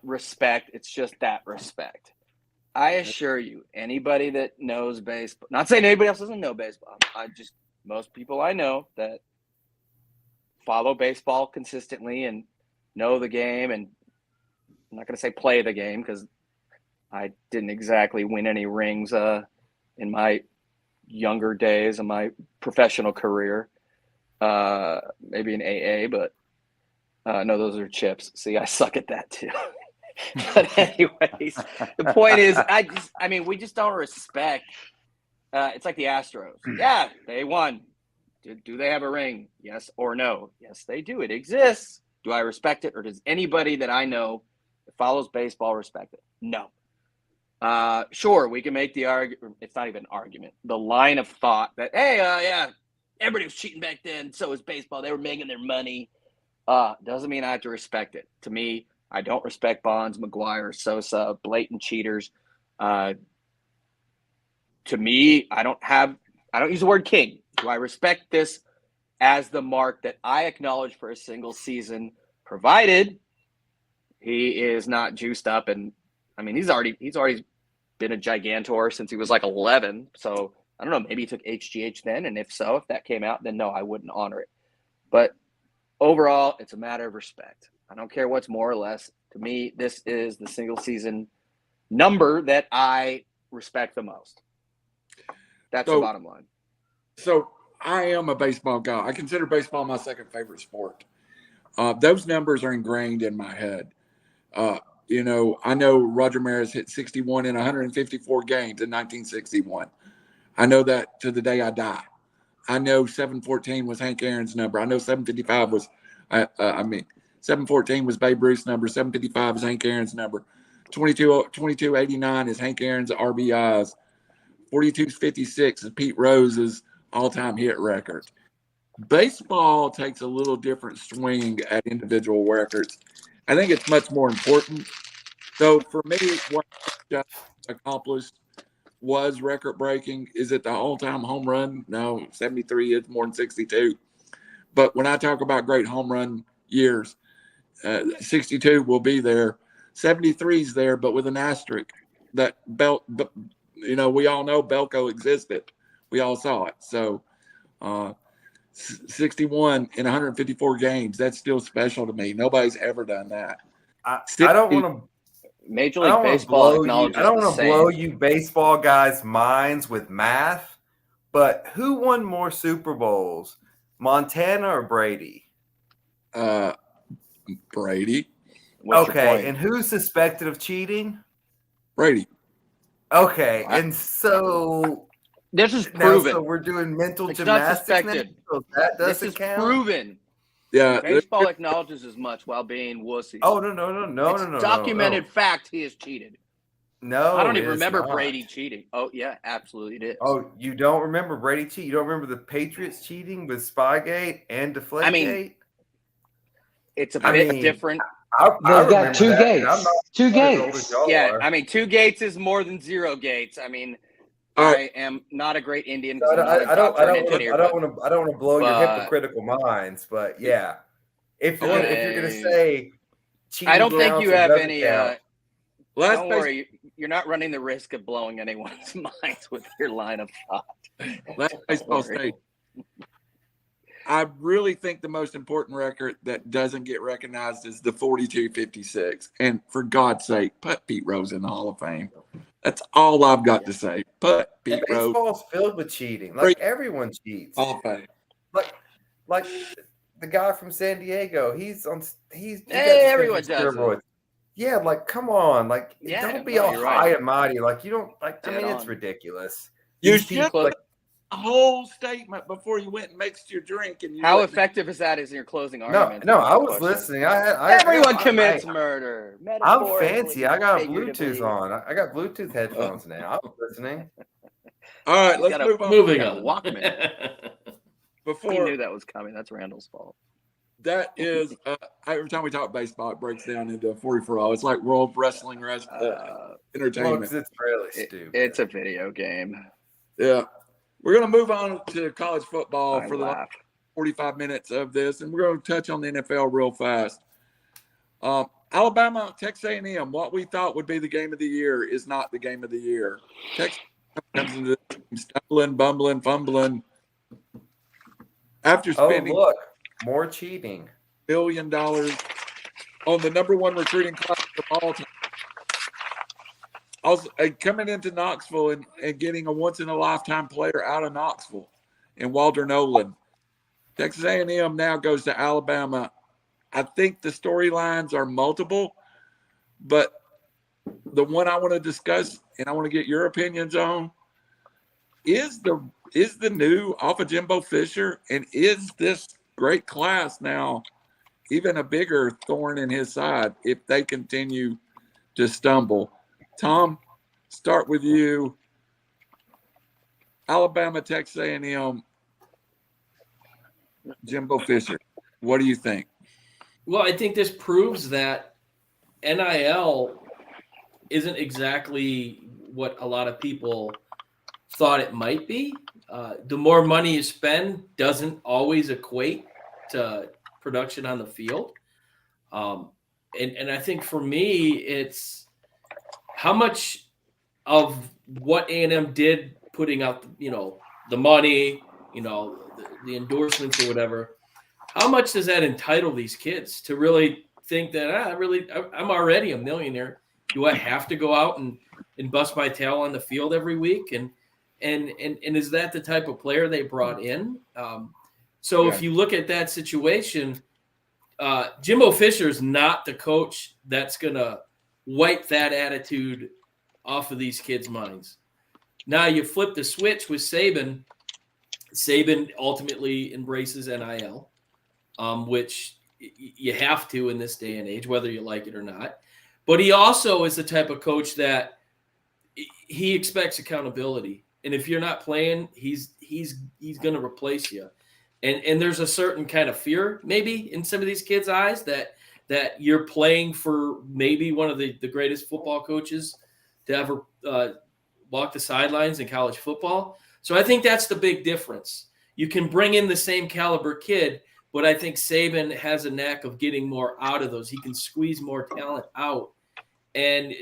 respect, it's just that respect. I assure you, anybody that knows baseball, not saying anybody else doesn't know baseball, most people I know that follow baseball consistently and know the game, and I'm not going to say play the game because I didn't exactly win any rings in my younger days of my professional career. Maybe an AA, but no, those are chips. See, I suck at that too. But anyways, the point is, we just don't respect. It's like the Astros. Yeah, they won. Do they have a ring? Yes or no? Yes, they do. It exists. Do I respect it, or does anybody that I know that follows baseball respect it? No. Sure, we can make the argument. It's not even an argument. The line of thought that, hey, yeah, everybody was cheating back then. So was baseball. They were making their money. Doesn't mean I have to respect it. To me, I don't respect Bonds, McGuire, Sosa, blatant cheaters. To me, I don't use the word king. Do I respect this as the mark that I acknowledge for a single season, provided he is not juiced up? And I mean, he's already been a gigantor since he was like 11. So I don't know, maybe he took HGH then. And if so, if that came out, then no, I wouldn't honor it. But overall, it's a matter of respect. I don't care what's more or less. To me, this is the single season number that I respect the most. That's the bottom line. So I am a baseball guy. I consider baseball my second favorite sport. Those numbers are ingrained in my head. I know Roger Maris hit 61 in 154 games in 1961. I know that to the day I die. I know 714 was Hank Aaron's number. I know 755 was, 714 was Babe Ruth's number. 755 is Hank Aaron's number. 2289 is Hank Aaron's RBIs. 4256 is Pete Rose's all-time hit record. Baseball takes a little different swing at individual records. I think it's much more important. So for me, what just accomplished was record-breaking. Is it the all-time home run? No, 73 is more than 62. But when I talk about great home run years, 62 will be there. 73 is there, but with an asterisk. That belt, we all know Belko existed. We all saw it. So 61 in 154 games, that's still special to me. Nobody's ever done that. I don't want to. Major League Baseball acknowledges I don't want to blow you baseball guys' minds with math, but who won more Super Bowls, Montana or Brady? Brady. Okay, and who's suspected of cheating? Brady. Okay, and so this is proven. So we're doing mental gymnastics now? So that doesn't count? Proven. Yeah, baseball acknowledges as much while being wussy. Oh no! Documented fact, he has cheated. No, I don't even remember Brady cheating. Oh yeah, absolutely did. Oh, you don't remember Brady cheating? You don't remember the Patriots cheating with Spygate and Deflategate? It's a bit different. They've got two gates. Two gates. Yeah, two gates is more than zero gates. I am not a great Indian. I don't want to blow your hypocritical minds, but yeah, if you're gonna say, I don't think you have any. Don't worry, you're not running the risk of blowing anyone's minds with your line of thought. Last baseball state. I really think the most important record that doesn't get recognized is the 42-56. And for God's sake, put Pete Rose in the Hall of Fame. That's all I've got to say. Put Pete Rose. Baseball's filled with cheating. Like everyone cheats. Hall of Fame. Like the guy from San Diego. Everyone does it. Yeah, come on. Don't be all high and mighty. You don't it's ridiculous. You should a whole statement before you went and mixed your drink. And how effective is that as your closing argument? No, I was listening. Everyone commits murder. I'm fancy. I got Bluetooth on. I got Bluetooth headphones now. I was listening. All right, let's move on. Moving on. Walkman. He knew that was coming. That's Randall's fault. That is, every time we talk baseball, it breaks down into a 40-for-all. It's like World Wrestling Entertainment. It's really stupid. It's a video game. Yeah. We're going to move on to college football for the last 45 minutes of this, and we're going to touch on the NFL real fast. Alabama, Texas A&M, what we thought would be the game of the year is not the game of the year. Texas comes into the game stumbling, bumbling, fumbling. After spending more cheating. $1 billion on the number one recruiting class of all time. also coming into Knoxville and getting a once-in-a-lifetime player out of Knoxville and Walter Nolan. Texas A&M now goes to Alabama. I think the storylines are multiple, but the one I want to discuss and I want to get your opinions on is the new off of Jimbo Fisher, and is this great class now even a bigger thorn in his side if they continue to stumble? Tom, start with you. Alabama, Texas A&M, Jimbo Fisher. What do you think? Well, I think this proves that NIL isn't exactly what a lot of people thought it might be. The more money you spend doesn't always equate to production on the field. And I think for me, it's how much of what A&M did putting out, the money, the endorsements or whatever, how much does that entitle these kids to really think that I'm already a millionaire? Do I have to go out and bust my tail on the field every week? And is that the type of player they brought in? If you look at that situation, Jimbo Fisher is not the coach that's going to wipe that attitude off of these kids' minds. Now you flip the switch with Saban. Saban ultimately embraces NIL, which you have to in this day and age, whether you like it or not. But he also is the type of coach that he expects accountability. And if you're not playing, he's going to replace you. And there's a certain kind of fear maybe in some of these kids' eyes that you're playing for maybe one of the greatest football coaches to ever walk the sidelines in college football. So I think that's the big difference. You can bring in the same caliber kid, but I think Saban has a knack of getting more out of those. He can squeeze more talent out. And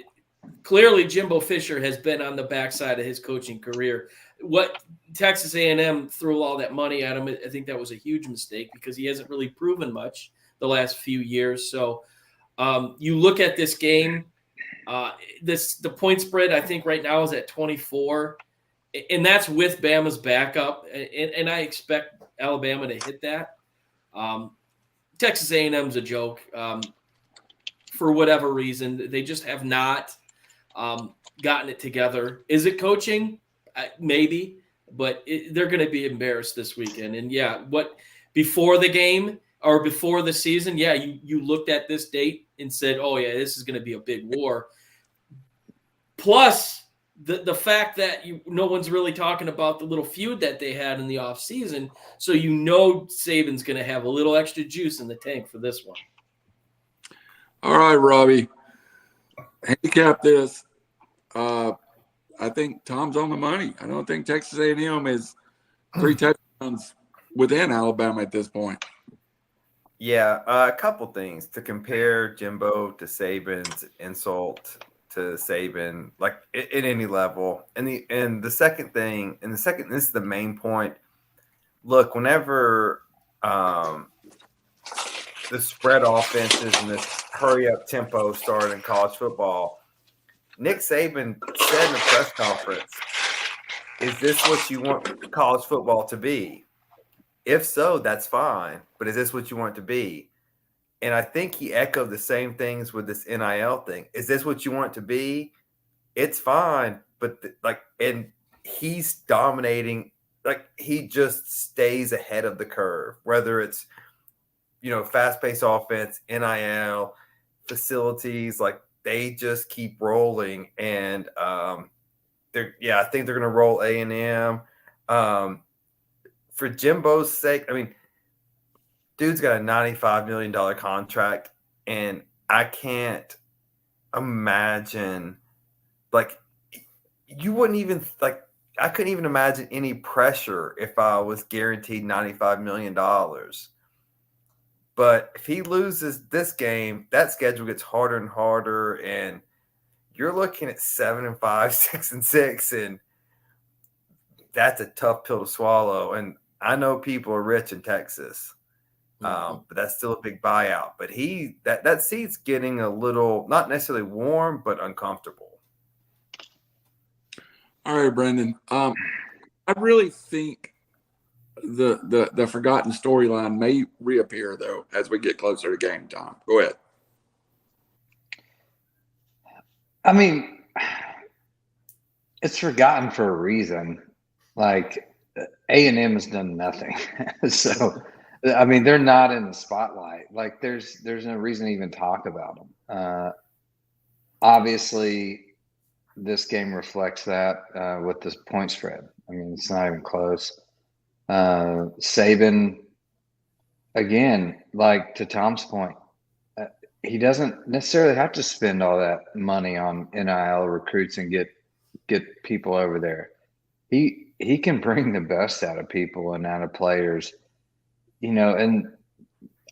clearly Jimbo Fisher has been on the backside of his coaching career. What Texas A&M threw all that money at him, I think that was a huge mistake because he hasn't really proven much the last few years. So you look at this game, the point spread I think right now is at 24, and that's with Bama's backup, and I expect Alabama to hit that. Texas A&M's a joke. For whatever reason, they just have not gotten it together. Is it coaching? Maybe, but they're going to be embarrassed this weekend. And before the game or before the season, you looked at this date and said, oh yeah, this is going to be a big war. Plus the fact that no one's really talking about the little feud that they had in the off season. So, Saban's going to have a little extra juice in the tank for this one. All right, Robbie, handicap this. I think Tom's on the money. I don't think Texas A&M is 3 touchdowns within Alabama at this point. Yeah, a couple things to compare Jimbo to Saban's insult to Saban, like at any level. And the second thing, this is the main point. Look, whenever the spread offenses and this hurry up tempo started in college football, Nick Saban said in the press conference, is this what you want college football to be? If so, that's fine. But is this what you want it to be? And I think he echoed the same things with this NIL thing. Is this what you want it to be? It's fine. But and he's dominating. Like he just stays ahead of the curve, whether it's, fast-paced offense, NIL, facilities, like they just keep rolling. And I think they're going to roll A&M. For Jimbo's sake, dude's got a $95 million contract, and I can't imagine, you wouldn't even, I couldn't even imagine any pressure if I was guaranteed $95 million. But if he loses this game, that schedule gets harder and harder, and you're looking at 7-5, 6-6, and that's a tough pill to swallow. And I know people are rich in Texas, but that's still a big buyout. But that seat's getting a little, not necessarily warm, but uncomfortable. All right, Brendan. I really think the forgotten storyline may reappear though as we get closer to game time. Go ahead. I mean, it's forgotten for a reason. Like A&M has done nothing, so I mean they're not in the spotlight. Like there's no reason to even talk about them. Obviously, this game reflects that with this point spread. I mean, it's not even close. Saban, again, like to Tom's point, he doesn't necessarily have to spend all that money on NIL recruits and get people over there. He can bring the best out of people and out of players, and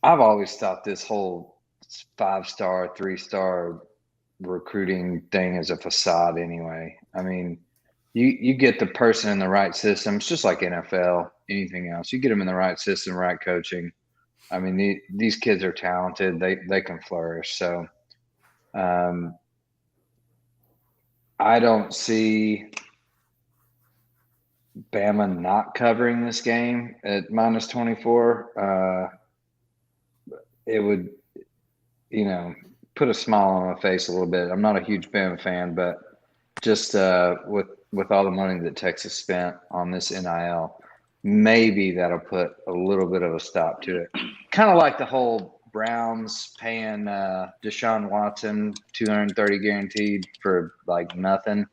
I've always thought this whole 5-star, 3-star recruiting thing is a facade anyway. I mean, you get the person in the right system. It's just like NFL, anything else. You get them in the right system, right coaching. I mean, these kids are talented. They can flourish. So I don't see Bama not covering this game at -24. It would, put a smile on my face a little bit. I'm not a huge Bama fan, but just with all the money that Texas spent on this NIL, maybe that'll put a little bit of a stop to it. Kind of like the whole Browns paying Deshaun Watson $230 guaranteed for like nothing.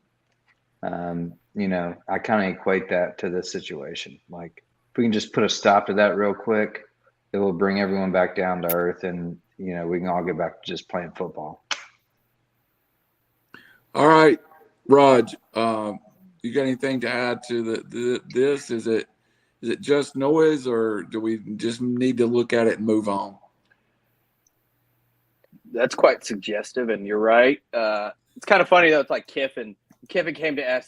I kind of equate that to this situation. Like if we can just put a stop to that real quick, it will bring everyone back down to earth, and we can all get back to just playing football. All right, Raj, you got anything to add to this? Is it just noise, or do we just need to look at it and move on? That's quite suggestive, and you're right. It's kind of funny though. It's like Kiffin. Kiffin came to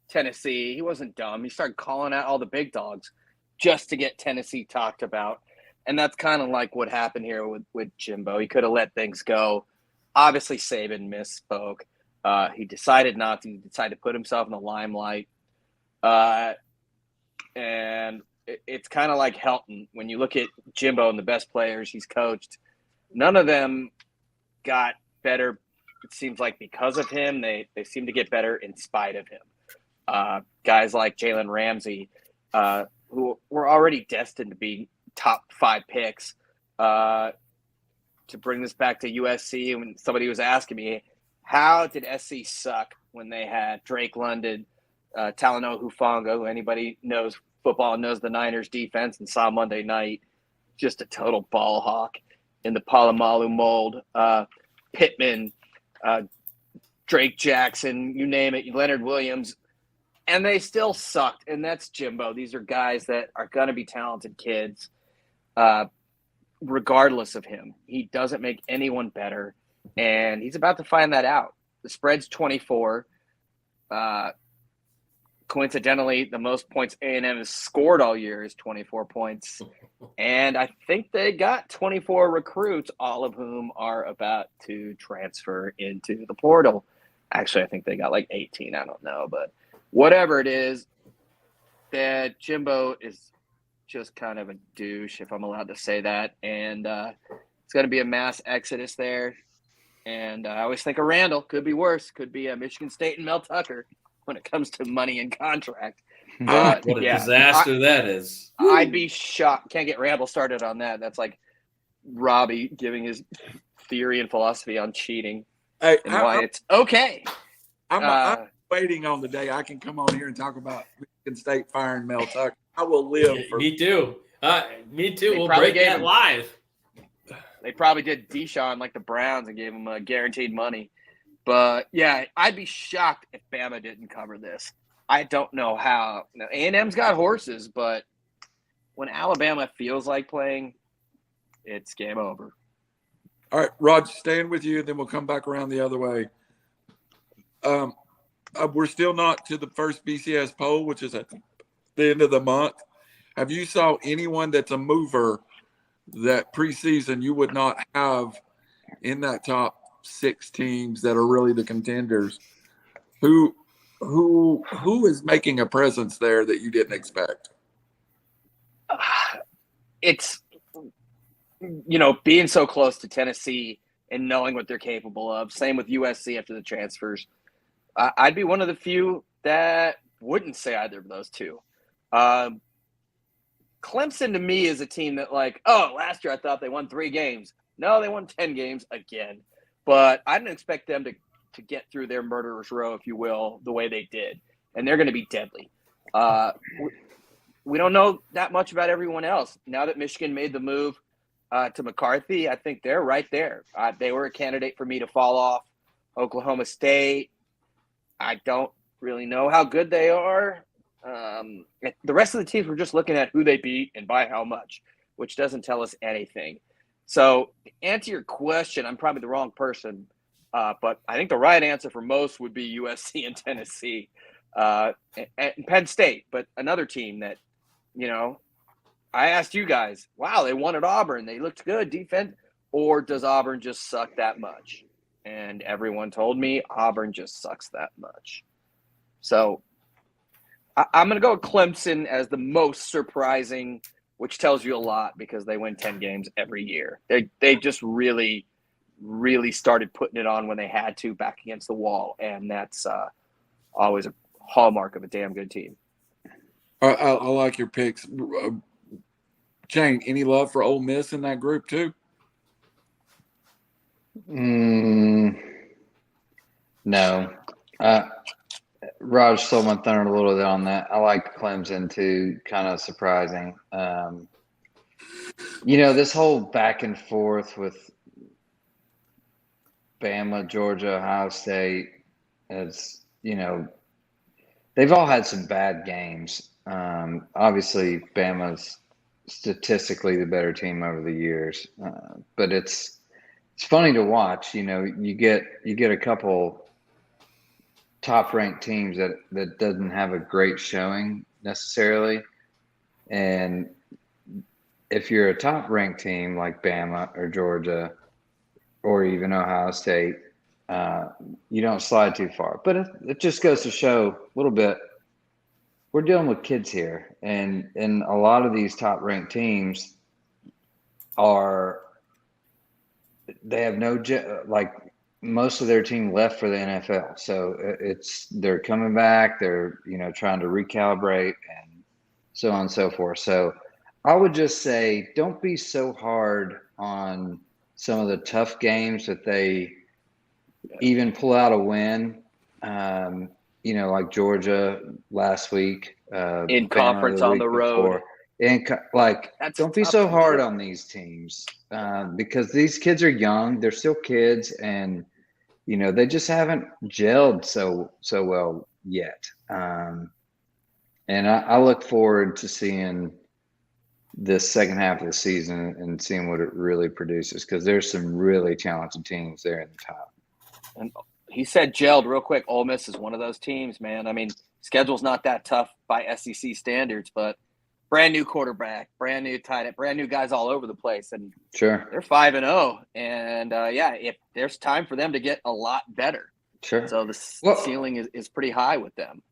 Tennessee. He wasn't dumb. He started calling out all the big dogs just to get Tennessee talked about. And that's kind of like what happened here with Jimbo. He could have let things go. Obviously, Saban misspoke. He decided not to. He decided to put himself in the limelight. And it's kind of like Helton. When you look at Jimbo and the best players he's coached, none of them got better, it seems like, because of him. They seem to get better in spite of him. Guys like Jalen Ramsey, who were already destined to be top 5 picks. To bring this back to USC, when somebody was asking me, how did SC suck when they had Drake London, Talanoa Hufanga, who anybody knows football knows the Niners defense and saw Monday night, just a total ball hawk in the Palomalu mold. Pittman, Drake Jackson, you name it, Leonard Williams, and they still sucked. And that's Jimbo. These are guys that are going to be talented kids, regardless of him. He doesn't make anyone better, and he's about to find that out. The spread's 24. Coincidentally, the most points A&M has scored all year is 24 points. And I think they got 24 recruits, all of whom are about to transfer into the portal. Actually, I think they got like 18. I don't know. But whatever it is, that Jimbo is just kind of a douche, if I'm allowed to say that. And it's going to be a mass exodus there. And I always think of Randall. Could be worse. Could be Michigan State and Mel Tucker when it comes to money and contract. What a disaster that is. I'd be shocked. Can't get Randall started on that. That's like Robbie giving his theory and philosophy on cheating and why it's okay. I'm waiting on the day I can come on here and talk about Michigan State firing Mel Tucker. I will live for me too. Me too. We'll probably break that live. They probably did Deshaun like the Browns and gave him guaranteed money. But, yeah, I'd be shocked if Bama didn't cover this. I don't know how. Now, A&M's got horses, but when Alabama feels like playing, it's game over. All right, Rod, staying with you, then we'll come back around the other way. We're still not to the first BCS poll, which is at the end of the month. Have you saw anyone that's a mover that preseason you would not have in that top 6 teams that are really the contenders? Who who is making a presence there that you didn't expect? It's, being so close to Tennessee and knowing what they're capable of. Same with USC after the transfers. I'd be one of the few that wouldn't say either of those two. Clemson to me is a team that last year I thought they won 3 games. No, they won 10 games again. But I didn't expect them to get through their murderer's row, if you will, the way they did. And they're going to be deadly. We don't know that much about everyone else. Now that Michigan made the move to McCarthy, I think they're right there. They were a candidate for me to fall off. Oklahoma State, I don't really know how good they are. The rest of the teams, we're just looking at who they beat and by how much, which doesn't tell us anything. So to answer your question, I'm probably the wrong person, but I think the right answer for most would be USC and Tennessee and Penn State, but another team that, I asked you guys, wow, they won at Auburn. They looked good defense, or does Auburn just suck that much? And everyone told me Auburn just sucks that much. So I'm going to go with Clemson as the most surprising, which tells you a lot because they win 10 games every year. They just really, really started putting it on when they had to back against the wall, and that's always a hallmark of a damn good team. I like your picks. Jane, any love for Ole Miss in that group too? No. Raj stole my thunder a little bit on that. I like Clemson too, kind of surprising. This whole back and forth with Bama, Georgia, Ohio State, they've all had some bad games. Obviously, Bama's statistically the better team over the years, but it's funny to watch. You get a couple top-ranked teams that doesn't have a great showing necessarily, and if you're a top-ranked team like Bama or Georgia or even Ohio State, you don't slide too far. But it just goes to show a little bit. We're dealing with kids here, and a lot of these top-ranked teams they have most of their team left for the NFL. So they're coming back. They're, trying to recalibrate and so on and so forth. So I would just say, don't be so hard on some of the tough games that they even pull out a win. Like Georgia last week. In conference on the road. Don't be so hard on these teams because these kids are young. They're still kids, and they just haven't gelled so well yet. And I look forward to seeing this second half of the season and seeing what it really produces, because there's some really talented teams there in the top. And he said gelled real quick. Ole Miss is one of those teams, man. I mean, schedule's not that tough by SEC standards, but brand new quarterback, brand new tight end, brand new guys all over the place. And sure, they're 5-0. And if there's time for them to get a lot better. Sure. So the ceiling is pretty high with them.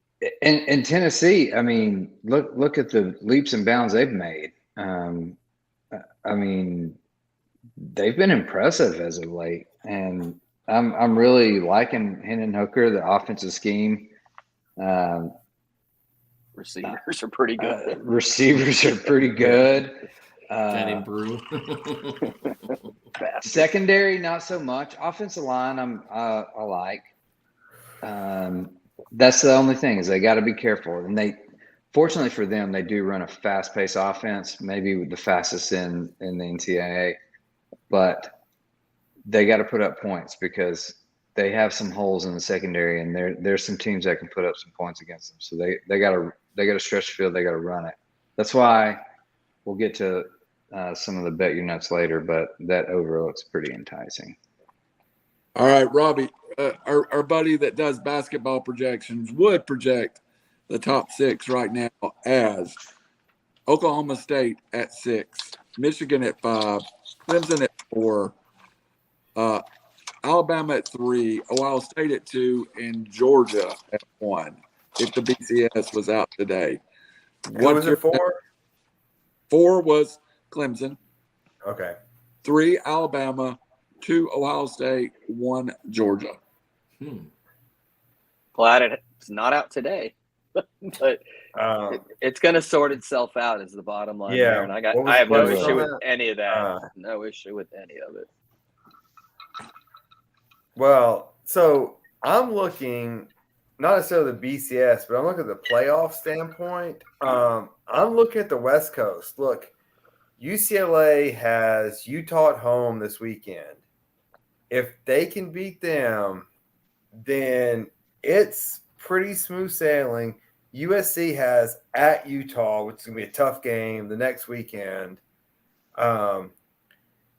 And Tennessee, I mean, look at the leaps and bounds they've made. I mean, they've been impressive as of late, and I'm really liking Hendon Hooker, the offensive scheme. Receivers are pretty good. Receivers are pretty good. Danny Brew. Secondary, not so much. Offensive line, I like. That's the only thing, is they got to be careful. And fortunately for them, they do run a fast-paced offense, maybe the fastest in the NCAA. But they got to put up points because they have some holes in the secondary, and there's some teams that can put up some points against them. So they got to stretch the field. They got to run it. That's why we'll get to some of the bet your nuts later, but that over looks pretty enticing. All right, Robbie, our buddy that does basketball projections would project the top 6 right now as Oklahoma State at 6, Michigan at 5, Clemson at 4, Alabama at 3, Ohio State at 2, and Georgia at 1. If the BCS was out today, What was it for? 4 was Clemson, Okay. 3 Alabama, 2 Ohio State, 1 Georgia. Glad it's not out today, but it's going to sort itself out. Is the bottom line there, and I have no issue with any of that. No issue with any of it. Well, so I'm looking not necessarily the BCS, but I'm looking at the playoff standpoint. I'm looking at the West Coast. Look, UCLA has Utah at home this weekend. If they can beat them, then it's pretty smooth sailing. USC has at Utah, which is going to be a tough game the next weekend.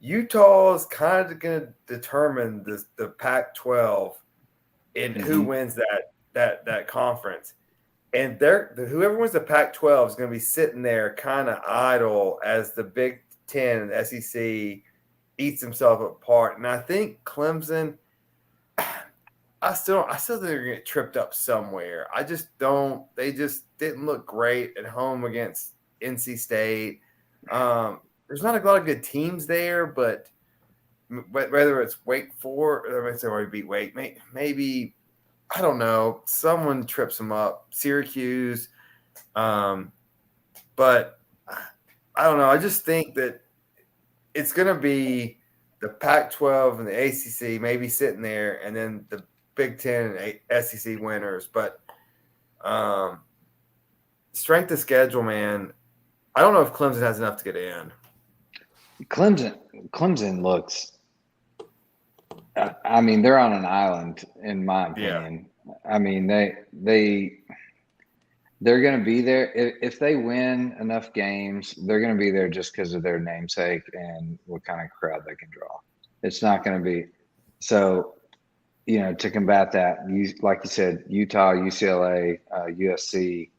Utah is kind of going to determine the Pac-12 and who wins that conference. And whoever wins the Pac-12 is going to be sitting there kind of idle as the Big Ten and the SEC eats themselves apart. And I think Clemson, I still think they're going to get tripped up somewhere. I just don't. They just didn't look great at home against NC State. There's not a lot of good teams there, but whether it's Wake Forest, or they already beat Wake, maybe I don't know. Someone trips them up. Syracuse, but I don't know. I just think that it's going to be the Pac-12 and the ACC maybe sitting there, and then the Big Ten and SEC winners. But strength of schedule, man. I don't know if Clemson has enough to get in. Clemson looks. I mean, they're on an island, in my opinion. Yeah. I mean, they're going to be there if they win enough games. They're going to be there just because of their namesake and what kind of crowd they can draw. It's not going to be so. To combat that, like you said, Utah, UCLA, USC.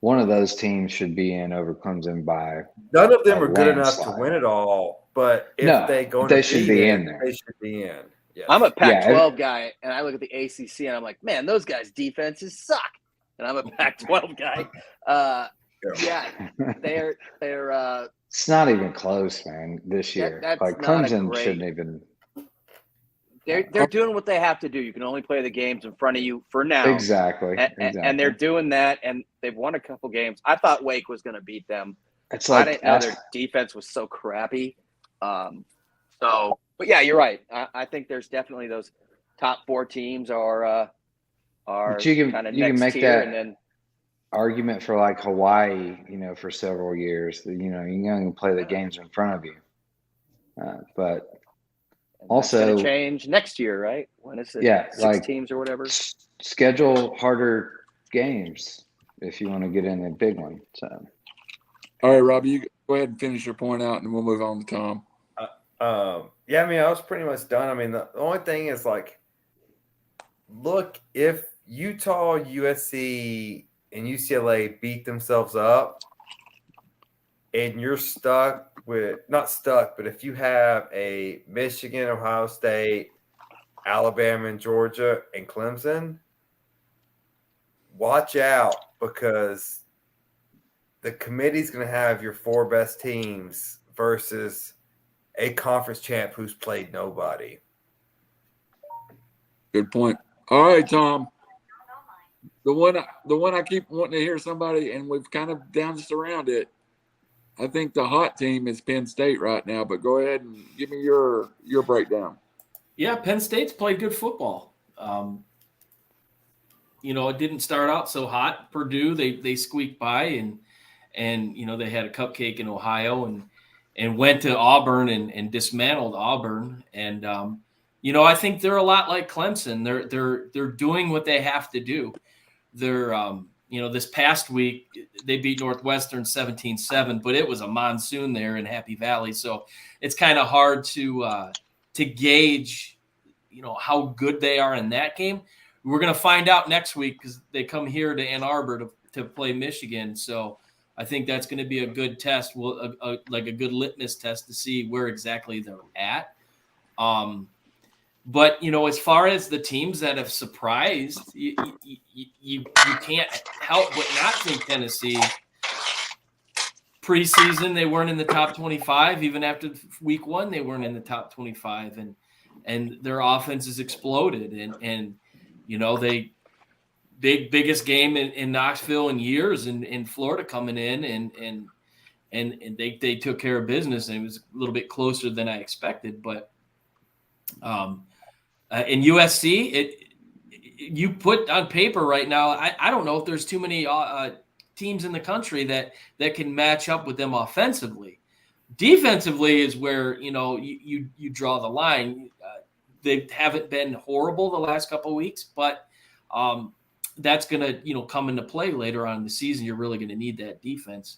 One of those teams should be in over Clemson by. None of them are good enough to win it all, but they should be in there. They should be in. Yes. I'm a Pac-12 guy, and I look at the ACC, and I'm like, man, those guys' defenses suck. And I'm a Pac-12 guy. They're. It's not even close, man. This year, like Clemson shouldn't even. They're doing what they have to do. You can only play the games in front of you for now. Exactly. And they're doing that, and they've won a couple games. I thought Wake was going to beat them. It's like I didn't know their defense was so crappy. But yeah, you're right. I think there's definitely those top 4 teams are kind of next make tier, that and then argument for like Hawaii, for several years. You can play the games in front of you, but. Also, going to change next year, right? When is it? Yeah, 6 teams or whatever. Schedule harder games if you want to get in a big one. So, all right, Robbie, you go ahead and finish your point out, and we'll move on to Tom. I mean, I was pretty much done. I mean, the only thing is look, if Utah, USC, and UCLA beat themselves up, and you're not stuck, but if you have a Michigan, Ohio State, Alabama, and Georgia, and Clemson, watch out, because the committee's going to have your 4 best teams versus a conference champ who's played nobody. Good point. All right, Tom. The one I keep wanting to hear somebody, and we've kind of danced around it. I think the hot team is Penn State right now, but go ahead and give me your breakdown. Yeah, Penn State's played good football. It didn't start out so hot. Purdue, they squeaked by and they had a cupcake in Ohio and went to Auburn and dismantled Auburn. And I think they're a lot like Clemson. They're doing what they have to do. They're this past week they beat Northwestern 17-7, but it was a monsoon there in Happy Valley, so it's kind of hard to gauge, how good they are in that game. We're going to find out next week because they come here to Ann Arbor to play Michigan. So I think that's going to be a good test, like a good litmus test to see where exactly they're at. But, as far as the teams that have surprised, you can't help but not think Tennessee. Preseason, they weren't in the top 25. Even after week 1, they weren't in the top 25. And their offense has exploded. And they biggest game in Knoxville in years in Florida coming in. And they took care of business. And it was a little bit closer than I expected. But in USC, you put on paper right now, I don't know if there's too many teams in the country that can match up with them offensively. Defensively is where you draw the line. They haven't been horrible the last couple of weeks, but that's going to come into play later on in the season. You're really going to need that defense.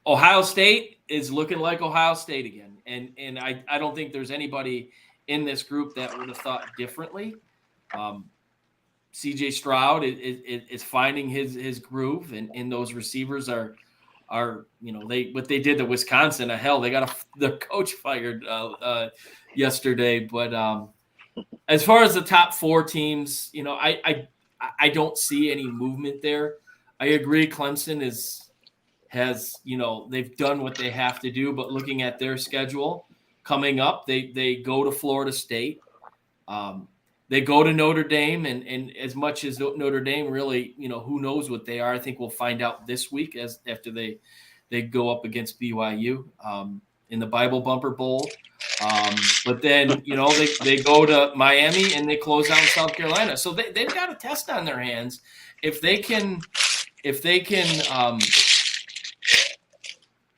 Ohio State is looking like Ohio State again. And I don't think there's anybody in this group that would have thought differently. CJ Stroud is finding his groove, and those receivers are what they did to Wisconsin. Hell, they got the coach fired yesterday. But as far as the top 4 teams, I don't see any movement there. I agree, Clemson has they've done what they have to do, but looking at their schedule coming up, they go to Florida State, they go to Notre Dame, and as much as Notre Dame really, who knows what they are. I think we'll find out this week after they go up against BYU in the Bible Bumper Bowl. But then they go to Miami and they close out in South Carolina, so they've got a test on their hands. If they can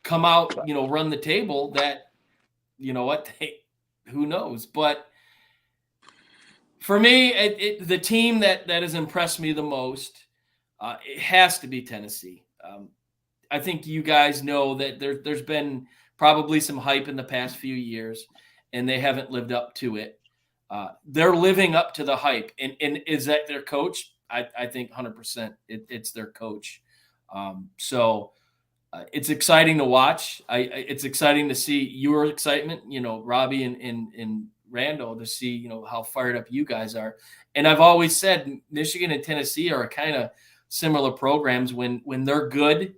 come out, run the table, that, who knows? But for me, the team that has impressed me the most, it has to be Tennessee. I think you guys know that there's been probably some hype in the past few years, and they haven't lived up to it. They're living up to the hype. And is that their coach? I think 100% it's their coach. So it's exciting to watch. It's exciting to see your excitement, Robbie and Randall, to see, how fired up you guys are. And I've always said Michigan and Tennessee are kind of similar programs. When they're good,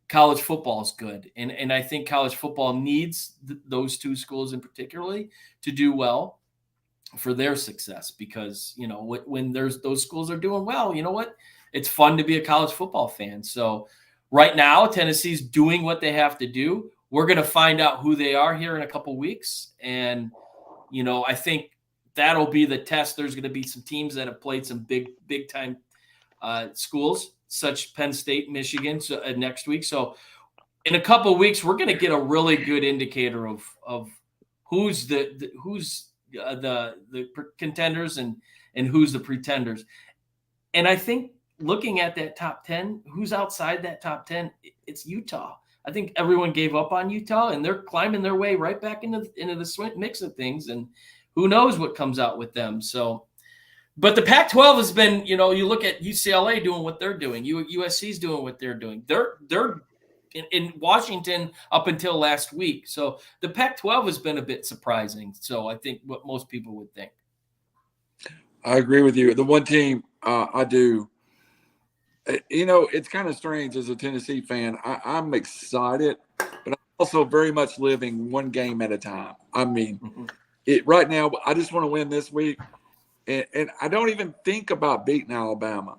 college football is good. And I think college football needs those 2 schools in particularly to do well for their success, because, when those schools are doing well, it's fun to be a college football fan. So right now, Tennessee's doing what they have to do. We're going to find out who they are here in a couple weeks. And, I think that'll be the test. There's going to be some teams that have played some big time schools, such Penn State, Michigan, next week. So in a couple weeks, we're going to get a really good indicator of who's the contenders and who's the pretenders. And I think looking at that top 10, who's outside that top 10, it's Utah. I think everyone gave up on Utah, and they're climbing their way right back into the mix of things. And who knows what comes out with them. So, but the Pac-12 has been, you look at UCLA doing what they're doing. USC's doing what they're doing. They're in Washington up until last week. So the Pac-12 has been a bit surprising. So I think what most people would think. I agree with you. The one team I do, it's kind of strange as a Tennessee fan. I'm excited, but I'm also very much living one game at a time. I mean, right now, I just want to win this week. And I don't even think about beating Alabama.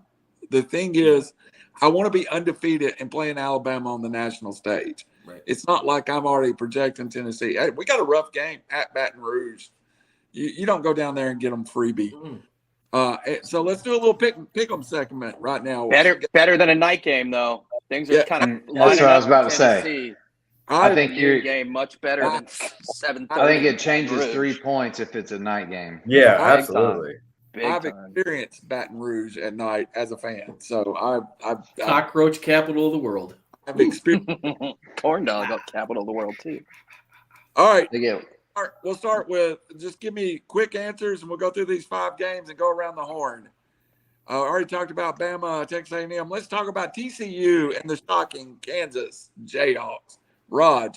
The thing is, I want to be undefeated and playing Alabama on the national stage. Right. It's not like I'm already projecting Tennessee. Hey, we got a rough game at Baton Rouge. You don't go down there and get them freebie. So let's do a little pick 'em segment right now. Better than a night game, though. Things are kind of. That's what I was about to say. I think your game much better than 7:30. I think it changes 3 points if it's a night game. Yeah, absolutely. I've experienced Baton Rouge at night as a fan, so I've cockroach capital of the world. I've experienced corn dog capital of the world too. All right. We'll start with just give me quick answers, and we'll go through these 5 games and go around the horn. I already talked about Bama, Texas A&M. Let's talk about TCU and the shocking Kansas Jayhawks. Rod,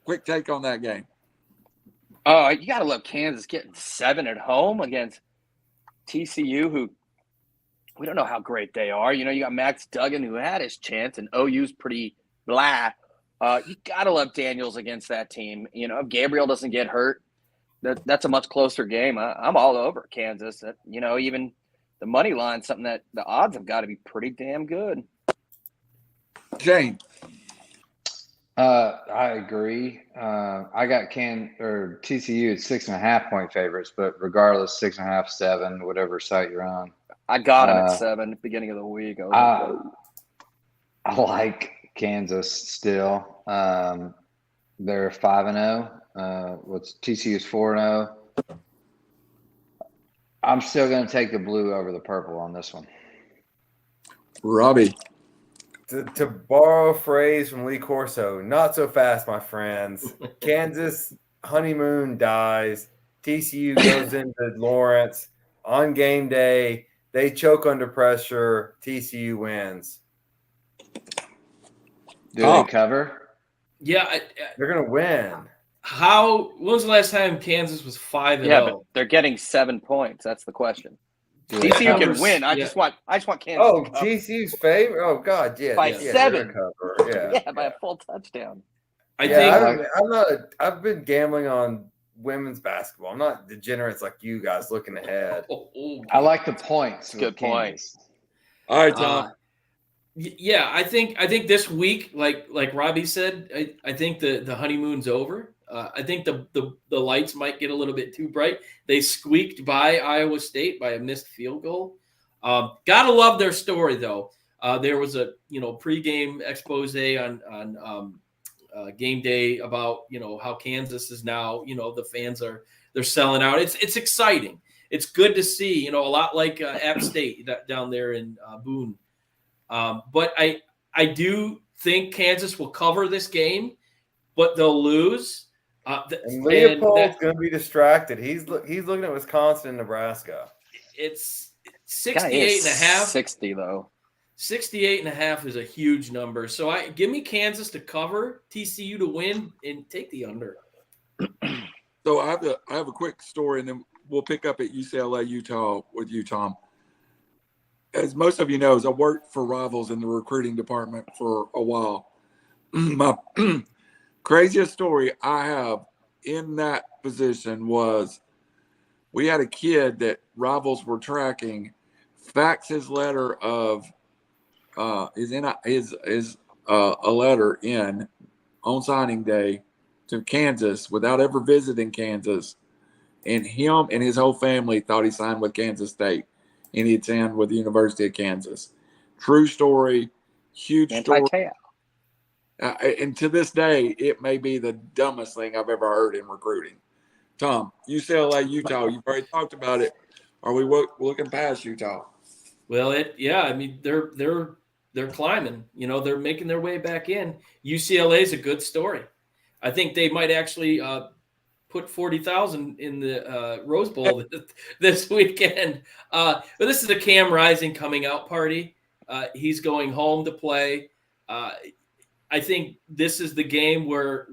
quick take on that game. Oh, you got to love Kansas getting 7 at home against TCU, who we don't know how great they are. You know, you got Max Duggan, who had his chance, and OU's pretty blah. You got to love Daniels against that team. You know, if Gabriel doesn't get hurt, that's a much closer game. I'm all over Kansas. You know, even the money line, something that the odds have got to be pretty damn good. Jane. I agree. I got TCU at 6.5 point favorites, but regardless, 6.5, 7, whatever site you're on. I got them at 7 at the beginning of the week. I like Kansas still. They're 5-0. What's TCU's 4-0. I'm still going to take the blue over the purple on this one. Robbie. To borrow a phrase from Lee Corso, not so fast, my friends. Kansas honeymoon dies. TCU goes into Lawrence on game day. They choke under pressure. TCU wins. Do they cover? Yeah, they're gonna win. When was the last time Kansas was 5-0? Yeah, but they're getting 7 points. That's the question. TCU can win. I just want Kansas. Oh, TCU's favorite. Oh God, yeah, by 7. Cover. Yeah, by a full touchdown. I've been gambling on women's basketball. I'm not degenerates like you guys looking ahead. I like the points. Good points. All right, Tom. Yeah, I think this week, like Robbie said, I think the honeymoon's over. I think the lights might get a little bit too bright. They squeaked by Iowa State by a missed field goal. Gotta love their story though. There was a pregame expose on game day about how Kansas is now the fans they're selling out. It's exciting. It's good to see a lot like App State down there in Boone. But I do think Kansas will cover this game, but they'll lose. And Leopold's going to be distracted. He's looking at Wisconsin and Nebraska. It's 68.5. 60 though. 68.5 is a huge number. So give me Kansas to cover, TCU to win, and take the under. So I have a quick story, and then we'll pick up at UCLA, Utah with you, Tom. As most of you know, I worked for Rivals in the recruiting department for a while. My craziest story I have in that position was we had a kid that Rivals were tracking, fax his letter of a letter in on signing day to Kansas without ever visiting Kansas, and him and his whole family thought he signed with Kansas State, and he'd signed with the University of Kansas. True story, huge story. And to this day, it may be the dumbest thing I've ever heard in recruiting. Tom, UCLA, Utah, you've already talked about it. Are we looking past Utah? Well, I mean, they're climbing. They're making their way back in. UCLA is a good story. I think they might actually put 40,000 in the Rose Bowl this weekend. But this is a Cam Rising coming out party. He's going home to play. I think this is the game where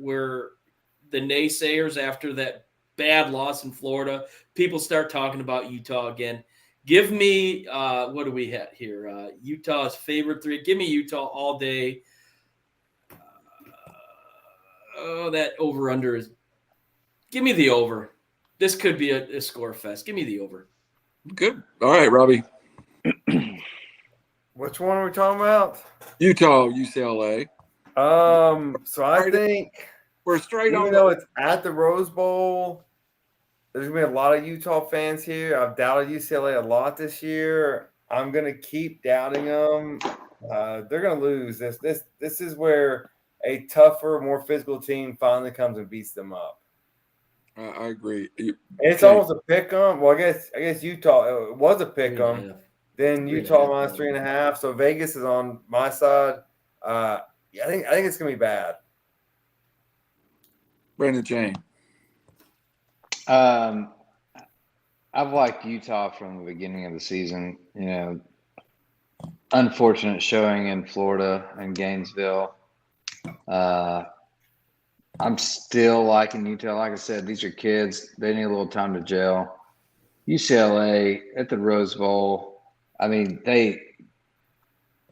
the naysayers after that bad loss in Florida, people start talking about Utah again. Give me what do we have here? Utah's favorite 3. Give me Utah all day. That over under is. Give me the over. This could be a score fest. Give me the over. Good. All right, Robbie. Which one are we talking about? Utah, UCLA. So I think we're straight on. Even though it's at the Rose Bowl, there's gonna be a lot of Utah fans here. I've doubted UCLA a lot this year. I'm gonna keep doubting them. They're gonna lose. This is where a tougher, more physical team finally comes and beats them up. I agree. It's almost a pick 'em. Well, I guess Utah it was a pick 'em. Then Utah minus 3.5. So Vegas is on my side. I think it's gonna be bad. Brandon Jane. I've liked Utah from the beginning of the season. Unfortunate showing in Florida and Gainesville. I'm still liking Utah. Like I said, these are kids. They need a little time to gel. UCLA at the Rose Bowl. I mean, they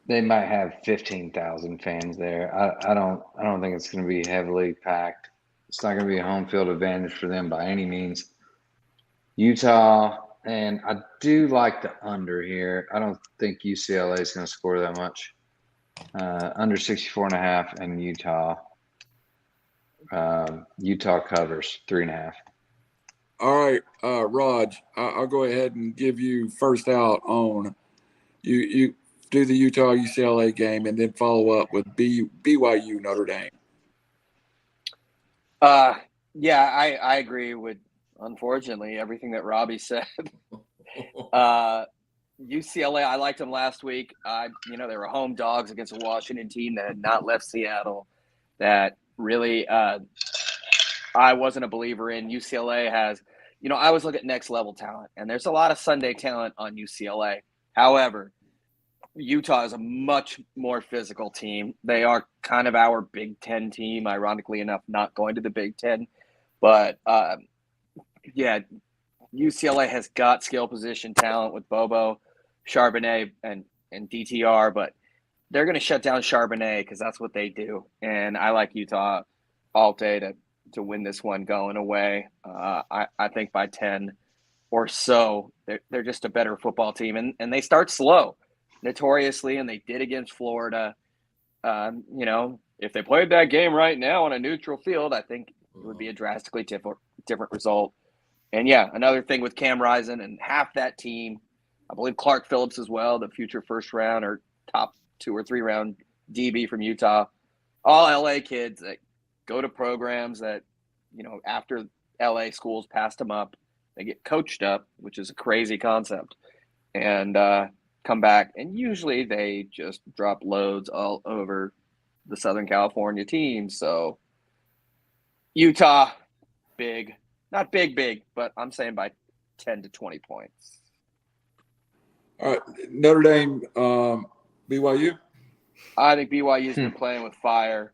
might have 15,000 fans there. I don't think it's going to be heavily packed. It's not going to be a home field advantage for them by any means. Utah, and I do like the under here. I don't think UCLA is going to score that much. Under 64.5, and Utah. Utah covers 3.5. All right, Raj, I'll go ahead and give you first out on you do the Utah UCLA game and then follow up with BYU Notre Dame. Yeah, I agree with, unfortunately, everything that Robbie said. UCLA, I liked them last week. They were home dogs against a Washington team that had not left Seattle. That really, I wasn't a believer in. UCLA has, I always look at next level talent, and there's a lot of Sunday talent on UCLA. However, Utah is a much more physical team. They are kind of our Big Ten team, ironically enough, not going to the Big Ten. But, UCLA has got skill position talent with Bobo, Charbonnet, and DTR, but they're going to shut down Charbonnet because that's what they do. And I like Utah all day to win this one going away. I think by 10 or so, they're just a better football team. And they start slow, notoriously, and they did against Florida. If they played that game right now on a neutral field, I think it would be a drastically different result. And, another thing with Cam Rising and half that team, I believe Clark Phillips as well, the future first round or top 2 or 3 round DB from Utah, all LA kids that go to programs that, after LA schools passed them up, they get coached up, which is a crazy concept, and come back. And usually they just drop loads all over the Southern California teams. So Utah, big. Not big, but I'm saying by 10 to 20 points. All right, Notre Dame, BYU. I think BYU's been playing with fire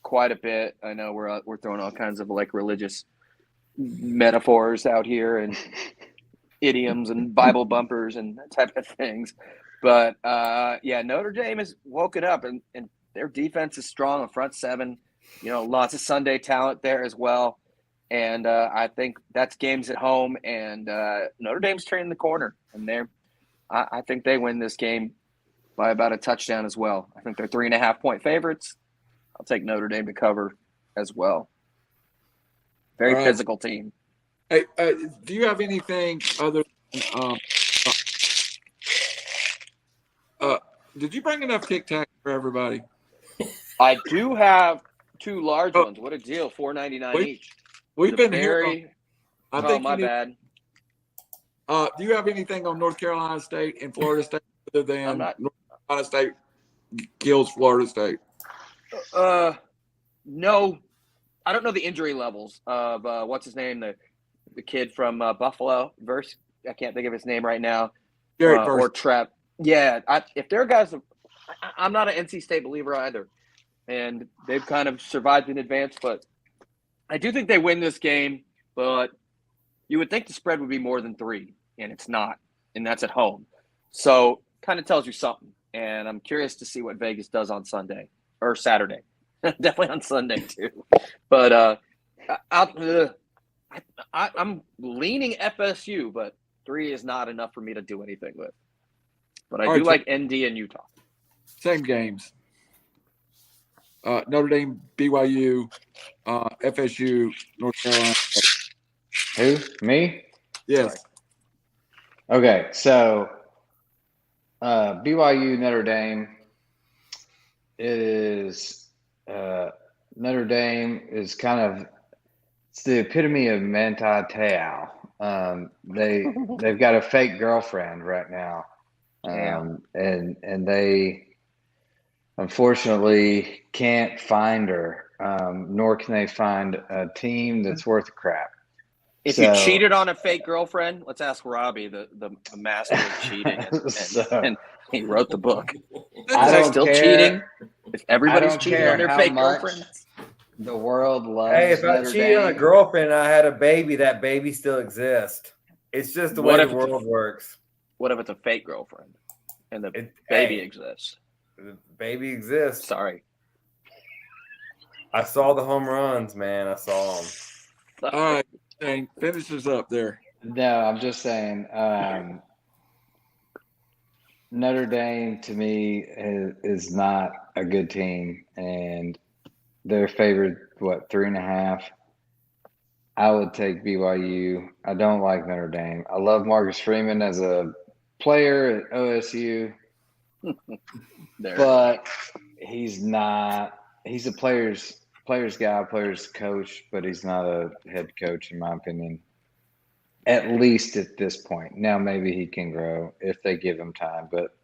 quite a bit. I know we're throwing all kinds of religious metaphors out here and idioms and Bible bumpers and that type of things. But Notre Dame has woken up and their defense is strong on front seven. Lots of Sunday talent there as well. And I think that's games at home, and Notre Dame's turning the corner, and I think they win this game by about a touchdown as well. I think they're 3.5-point favorites. I'll take Notre Dame to cover as well. Very physical team. Hey, do you have anything other than, did you bring enough Tic Tac for everybody? I do have 2 large ones. What a deal, $4.99 each. We've been here. My bad. Do you have anything on North Carolina State and Florida State other than North Carolina State kills Florida State? No. I don't know the injury levels of what's his name, the kid from Buffalo. I can't think of his name right now. Or Trap. Yeah, if there are guys, I'm not an NC State believer either, and they've kind of survived in advance, but I do think they win this game, but you would think the spread would be more than 3, and it's not, and that's at home. So kind of tells you something, and I'm curious to see what Vegas does on Sunday or Saturday. Definitely on Sunday too. But I'm leaning FSU, but 3 is not enough for me to do anything with. But I do like ND and Utah. Same games. Notre Dame, BYU, FSU, North Carolina. Who? Me? Yes. Okay, so BYU, Notre Dame. It is Notre Dame is kind of it's the epitome of Manti Te'o. They've got a fake girlfriend right now, and they unfortunately can't find her, nor can they find a team that's worth a crap. If you cheated on a fake girlfriend, let's ask Robbie, the master of cheating, and he wrote the book. Is he still cheating? If everybody's cheating on their fake girlfriends? The world loves Hey, if I Notre cheated on a Dame. girlfriend and I had a baby, that baby still exists. It's just the way What the if- world works. What if it's a fake girlfriend and the It, baby hey, exists? the baby exists. Sorry. I saw the home runs, man. I saw them. All right, Shane, finish us up there. No, I'm just saying. Notre Dame to me is not a good team, and they're favored 3.5. I would take BYU. I don't like Notre Dame. I love Marcus Freeman as a player at OSU, but he's not. He's a player's guy, player's coach, but he's not a head coach in my opinion. At least at this point. Now maybe he can grow if they give him time, but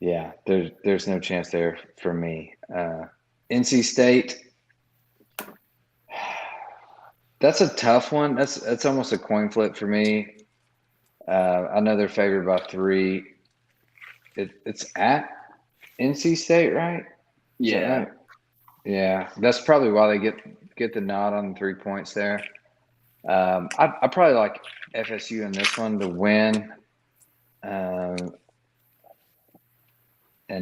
yeah, there's no chance there for me. NC State. That's a tough one. That's almost a coin flip for me. I know they're favored by 3. It's at NC State, right? Yeah. Yeah. That's probably why they get the nod on the 3 points there. I probably like FSU in this one to win. And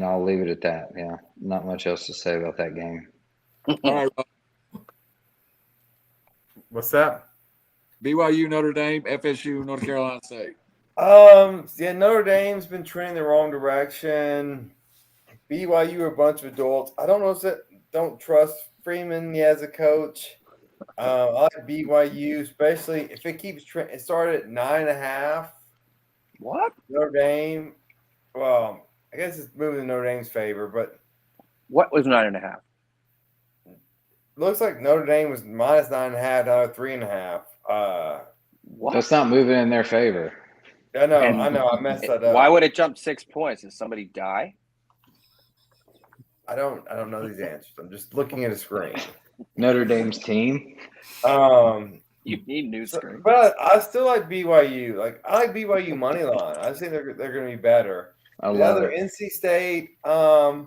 I'll leave it at that. Yeah. Not much else to say about that game. All right, Rob. What's that? BYU, Notre Dame, FSU, North Carolina State. Yeah, Notre Dame's been trending the wrong direction. BYU are a bunch of adults. I don't trust Freeman as a coach. I like BYU, especially if it keeps trending. It started at 9.5. What? Notre Dame. Well, I guess it's moving in Notre Dame's favor, but What was 9.5? looks like Notre Dame was minus 9.5, now 3.5. What? That's not moving in their favor. I know, I messed that up. Why would it jump 6 points? Did somebody die? I don't know these answers. I'm just looking at a screen. Notre Dame's team. You need new screen. But I still like BYU. Like I like BYU money line. I think they're going to be better. I The love other it. NC State. I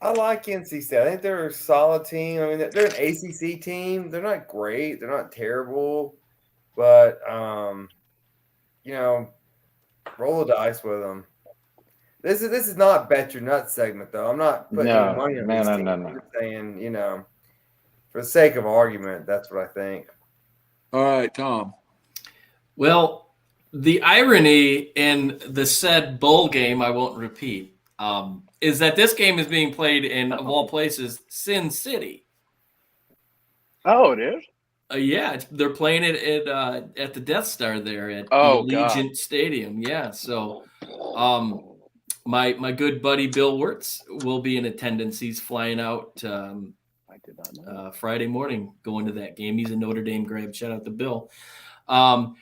like NC State. I think they're a solid team. I mean, they're an ACC team. They're not great. They're not terrible, but roll the dice with them. This is not a bet your nuts segment though. I'm not putting any money on these teams. I'm just saying, for the sake of argument, that's what I think. All right, Tom. Well, the irony in the said bowl game, I won't repeat, is that this game is being played in, of all places, Sin City. Oh, it is? Yeah, they're playing it at the Death Star there at the Allegiant Stadium. Yeah, so my good buddy Bill Wirtz will be in attendance. He's flying out I did not know. Friday morning going to that game. He's a Notre Dame grad. Shout out to Bill. Not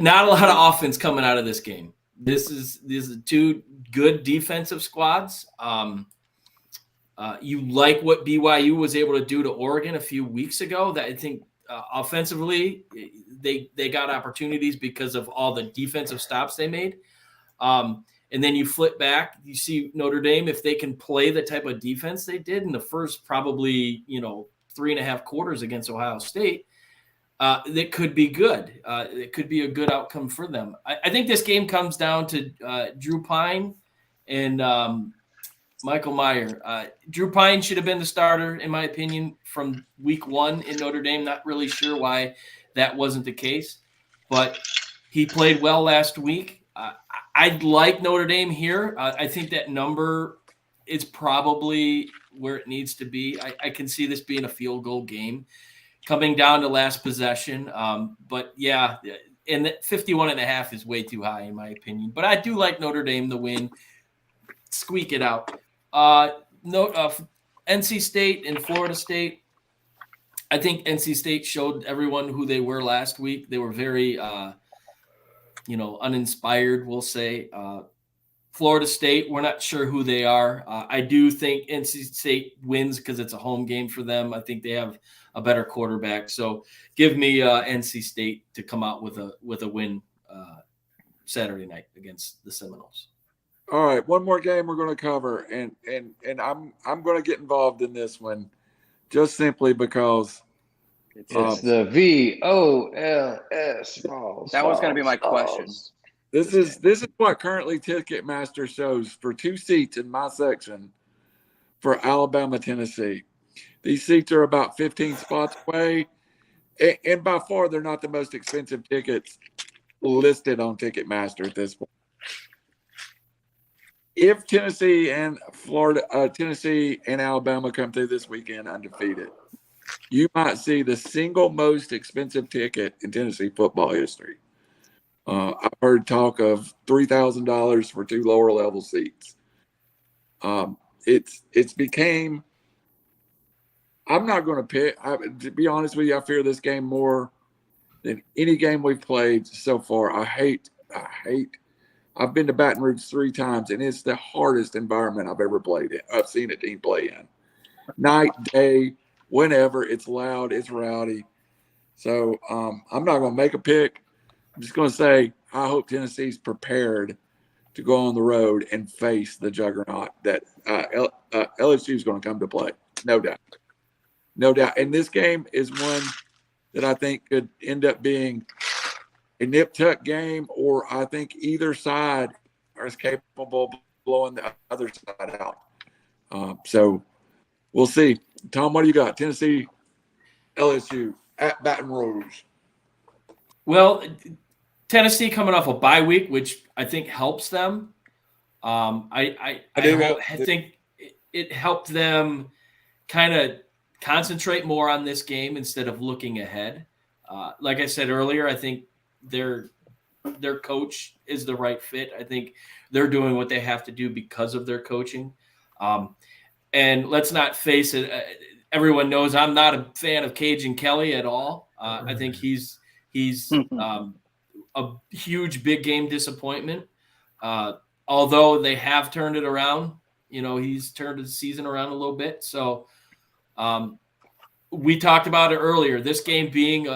a lot of offense coming out of this game. This is 2 good defensive squads. You like what BYU was able to do to Oregon a few weeks ago. That I think offensively they got opportunities because of all the defensive stops they made. And then you flip back, you see Notre Dame, if they can play the type of defense they did in the first probably 3.5 quarters against Ohio State, that could be good. It could be a good outcome for them. I think this game comes down to Drew Pine and Michael Meyer. Drew Pine should have been the starter, in my opinion, from week 1 in Notre Dame. Not really sure why that wasn't the case, but he played well last week. I'd like Notre Dame here. I think that number is probably where it needs to be. I can see this being a field goal game coming down to last possession. But yeah, and 51.5 is way too high in my opinion. But I do like Notre Dame to win. Squeak it out. NC State and Florida State. I think NC State showed everyone who they were last week. They were very uninspired, we'll say. Florida State, we're not sure who they are. I do think NC State wins because it's a home game for them. I think they have a better quarterback. So give me NC State to come out with a win Saturday night against the Seminoles. All right, one more game we're going to cover, and I'm going to get involved in this one, just simply because It's the VOLS Vols. That was going to be my question. This is what currently Ticketmaster shows for 2 seats in my section for Alabama, Tennessee. These seats are about 15 spots away, and by far they're not the most expensive tickets listed on Ticketmaster at this point. If Tennessee and Alabama come through this weekend undefeated, you might see the single most expensive ticket in Tennessee football history. I've heard talk of $3,000 for 2 lower level seats. It's became. I'm not going to pick. To be honest with you, I fear this game more than any game we've played so far. I hate. I've been to Baton Rouge 3 times, and it's the hardest environment I've ever played in. I've seen a team play in. Night, day, whenever. It's loud. It's rowdy. So I'm not going to make a pick. I'm just going to say I hope Tennessee's prepared to go on the road and face the juggernaut that LSU is going to come to play. No doubt. No doubt. And this game is one that I think could end up being a nip-tuck game, or I think either side is capable of blowing the other side out. So we'll see. Tom, what do you got? Tennessee, LSU at Baton Rouge. Well, Tennessee coming off a bye week, which I think helps them. I think it helped them kind of concentrate more on this game instead of looking ahead. Like I said earlier, I think their coach is the right fit. I think they're doing what they have to do because of their coaching. And let's not face it, everyone knows I'm not a fan of Cajun Kelly at all. I think he's a huge big game disappointment. Although they have turned it around, he's turned the season around a little bit. So we talked about it earlier. This game being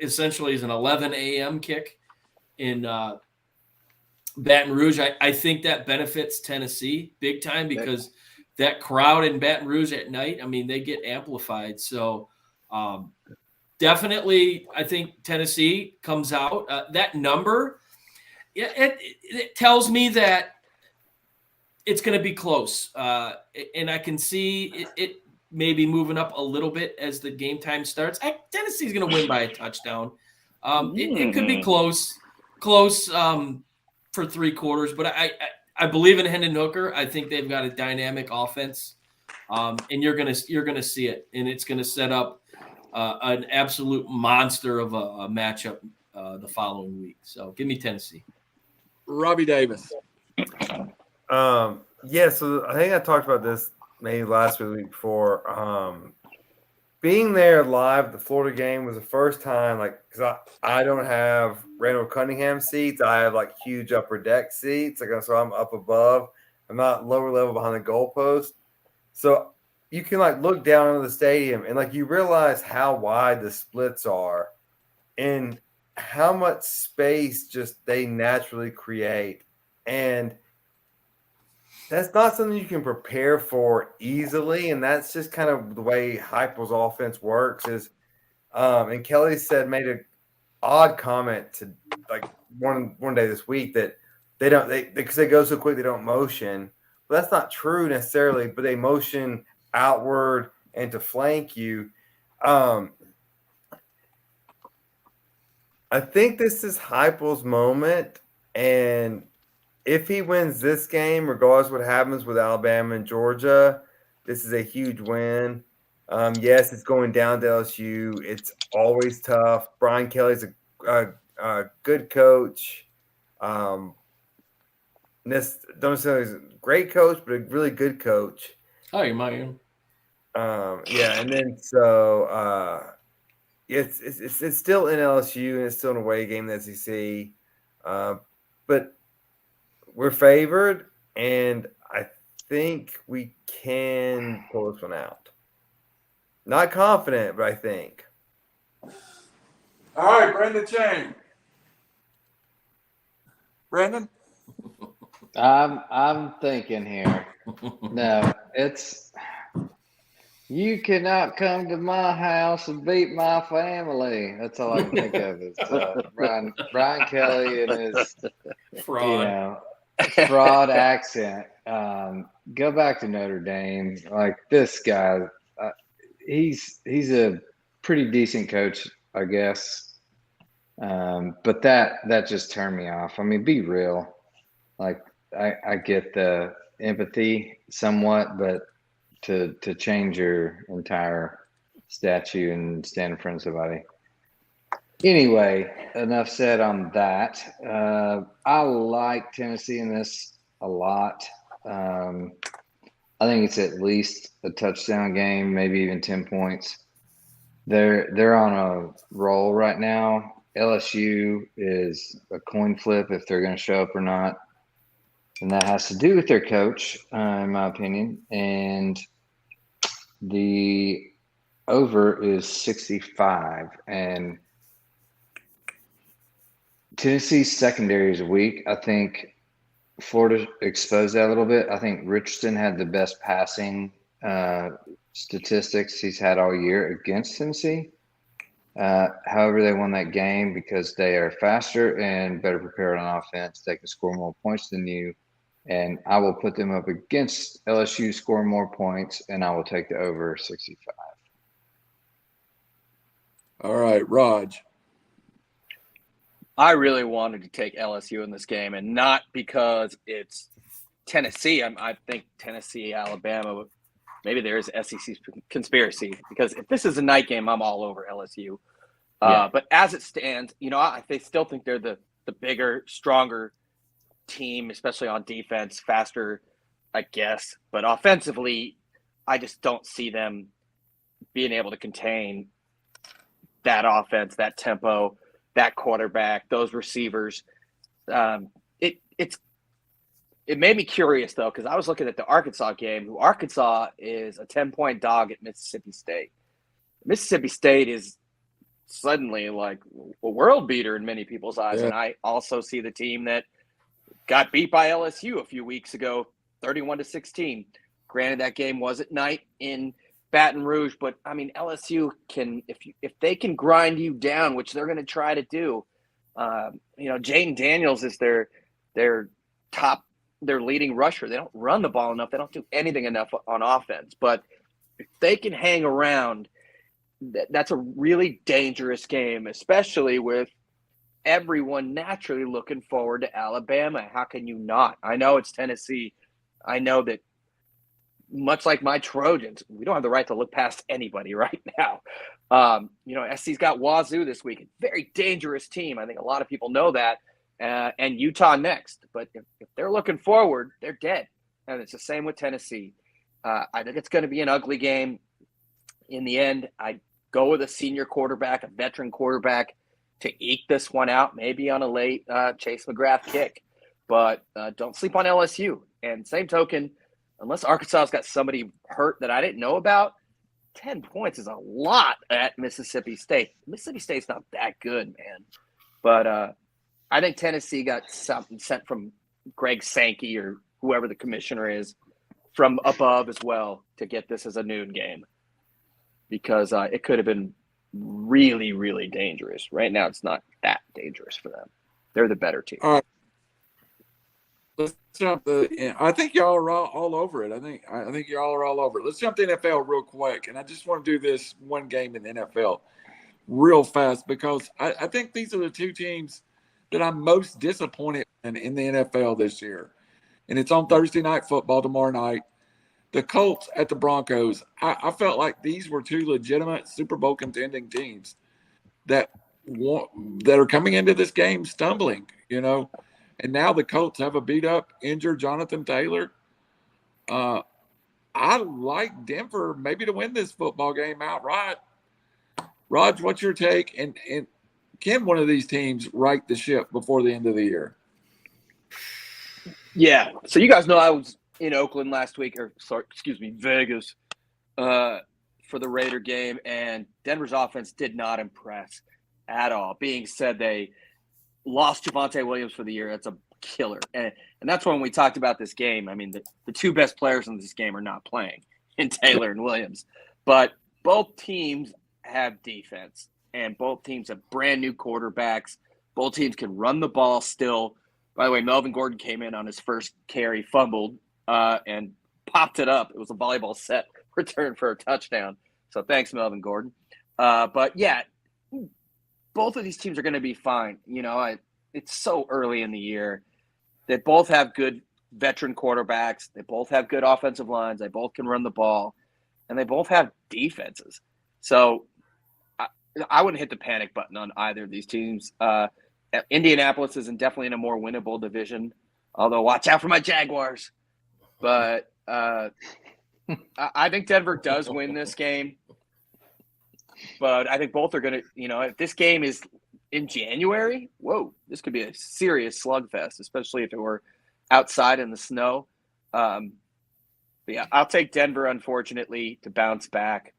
essentially is an 11 a.m. kick in Baton Rouge. I think that benefits Tennessee big time because that crowd in Baton Rouge at night, I mean, they get amplified. So definitely, I think Tennessee comes out. That number, it tells me that it's going to be close. And I can see it maybe moving up a little bit as the game time starts. Tennessee's going to win by a touchdown. It could be close for 3 quarters, but I believe in Hendon Hooker. I think they've got a dynamic offense, and you're gonna see it, and it's gonna set up an absolute monster of a matchup the following week. So give me Tennessee. Robbie Davis. Yeah, so I think I talked about this maybe last week, the week before. Being there live, the Florida game was the first time, because I don't have Randall Cunningham seats. I have huge upper deck seats. So I'm up above. I'm not lower level behind the goalpost. So you can look down into the stadium and you realize how wide the splits are and how much space just they naturally create. And that's not something you can prepare for easily, and that's just kind of the way Heupel's offense works. And Kelly made an odd comment to one day this week that because they go so quick they don't motion. Well, that's not true necessarily, but they motion outward and to flank you. I think this is Heupel's moment, and if he wins this game, regardless of what happens with Alabama and Georgia, this is a huge win. Yes, it's going down to LSU. It's always tough. Brian Kelly's a good coach. Don't necessarily he's a great coach, but a really good coach. Oh, you might. Yeah, and then so it's still in LSU and it's still an away game in the SEC, but we're favored, and I think we can pull this one out. Not confident, but I think. All right, Brendan Chang. Brandon? I'm thinking here. No, it's you cannot come to my house and beat my family. That's all I can think of is Brian Kelly and his Fraud. Fraud accent. Go back to Notre Dame. Like this guy, he's a pretty decent coach, I guess. But that just turned me off. I mean, be real. Like I get the empathy somewhat, but to change your entire statue and stand in front of somebody. Anyway, enough said on that. I like Tennessee in this a lot. I think it's at least a touchdown game, maybe even 10 points. They're on a roll right now. LSU is a coin flip if they're going to show up or not. And that has to do with their coach, in my opinion. And the over is 65. And Tennessee's secondary is weak. I think Florida exposed that a little bit. I think Richardson had the best passing statistics he's had all year against Tennessee. However, they won that game because they are faster and better prepared on offense. They can score more points than you. And I will put them up against LSU, score more points, and I will take the over 65. All right, Raj. I really wanted to take LSU in this game, and not because it's Tennessee. I think Tennessee, Alabama, maybe there is SEC conspiracy, because if this is a night game, I'm all over LSU. But as it stands, I still think they're the bigger, stronger team, especially on defense, faster, I guess. But offensively, I just don't see them being able to contain that offense, that tempo, that quarterback, those receivers. It made me curious, though, because I was looking at the Arkansas game. Arkansas is a 10-point dog at Mississippi State. Mississippi State is suddenly like a world beater in many people's eyes. Yeah. And I also see the team that got beat by LSU a few weeks ago, 31-16. Granted, that game was at night in Baton Rouge, but I mean, LSU can, if they can grind you down, which they're going to try to do. Jaden Daniels is their leading rusher. They don't run the ball enough. They don't do anything enough on offense. But if they can hang around, that's a really dangerous game, especially with everyone naturally looking forward to Alabama. How can you not? I know it's Tennessee. I know that, much like my Trojans, we don't have the right to look past anybody right now. SC's got Wazoo this week. A very dangerous team. I think a lot of people know that. And Utah next. But if they're looking forward, they're dead. And it's the same with Tennessee. I think it's going to be an ugly game. In the end, I go with a senior quarterback, a veteran quarterback, to eke this one out, maybe on a late Chase McGrath kick. But don't sleep on LSU. And same token, unless Arkansas's got somebody hurt that I didn't know about, 10 points is a lot at Mississippi State. Mississippi State's not that good, man. But I think Tennessee got something sent from Greg Sankey or whoever the commissioner is from above as well to get this as a noon game, because it could have been really, really dangerous. Right now, it's not that dangerous for them. They're the better team. All right. Let's jump. I think y'all are all over it. I think y'all are all over it. Let's jump to NFL real quick, and I just want to do this one game in the NFL real fast, because I think these are the two teams that I'm most disappointed in the NFL this year, and it's on Thursday Night Football tomorrow night. The Colts at the Broncos. I felt like these were two legitimate Super Bowl contending teams that are coming into this game stumbling, And now the Colts have a beat-up, injured Jonathan Taylor. I like Denver maybe to win this football game outright. Raj, what's your take? And can one of these teams right the ship before the end of the year? Yeah. So you guys know I was in Oakland last week, Vegas, for the Raider game, and Denver's offense did not impress at all. Being said, they lost Javonte Williams for the year. That's a killer. And that's when we talked about this game. I mean, the two best players in this game are not playing, in Taylor and Williams. But both teams have defense, and both teams have brand new quarterbacks. Both teams can run the ball still. By the way, Melvin Gordon came in on his first carry, fumbled, and popped it up. It was a volleyball set return for a touchdown. So thanks, Melvin Gordon. But yeah, both of these teams are going to be fine. You know, it's so early in the year. They both have good veteran quarterbacks. They both have good offensive lines. They both can run the ball, and they both have defenses. So I wouldn't hit the panic button on either of these teams. Indianapolis is definitely in a more winnable division, although watch out for my Jaguars. But I think Denver does win this game. But I think both are going to, you know, if this game is in January, whoa, this could be a serious slugfest, especially if it were outside in the snow. But yeah, I'll take Denver, unfortunately, to bounce back.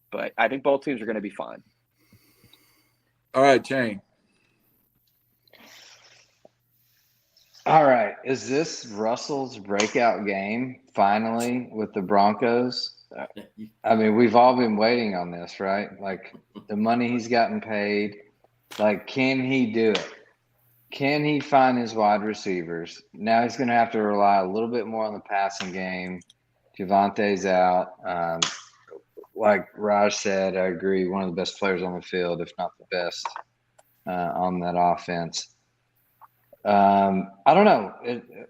But I think both teams are going to be fine. All right, Shane. All right. Is this Russell's breakout game finally with the Broncos? I mean, we've all been waiting on this, right? Like the money he's gotten paid. Like, can he do it? Can he find his wide receivers? Now he's going to have to rely a little bit more on the passing game. Javante's out. Like Raj said, I agree. One of the best players on the field, if not the best, on that offense. I don't know.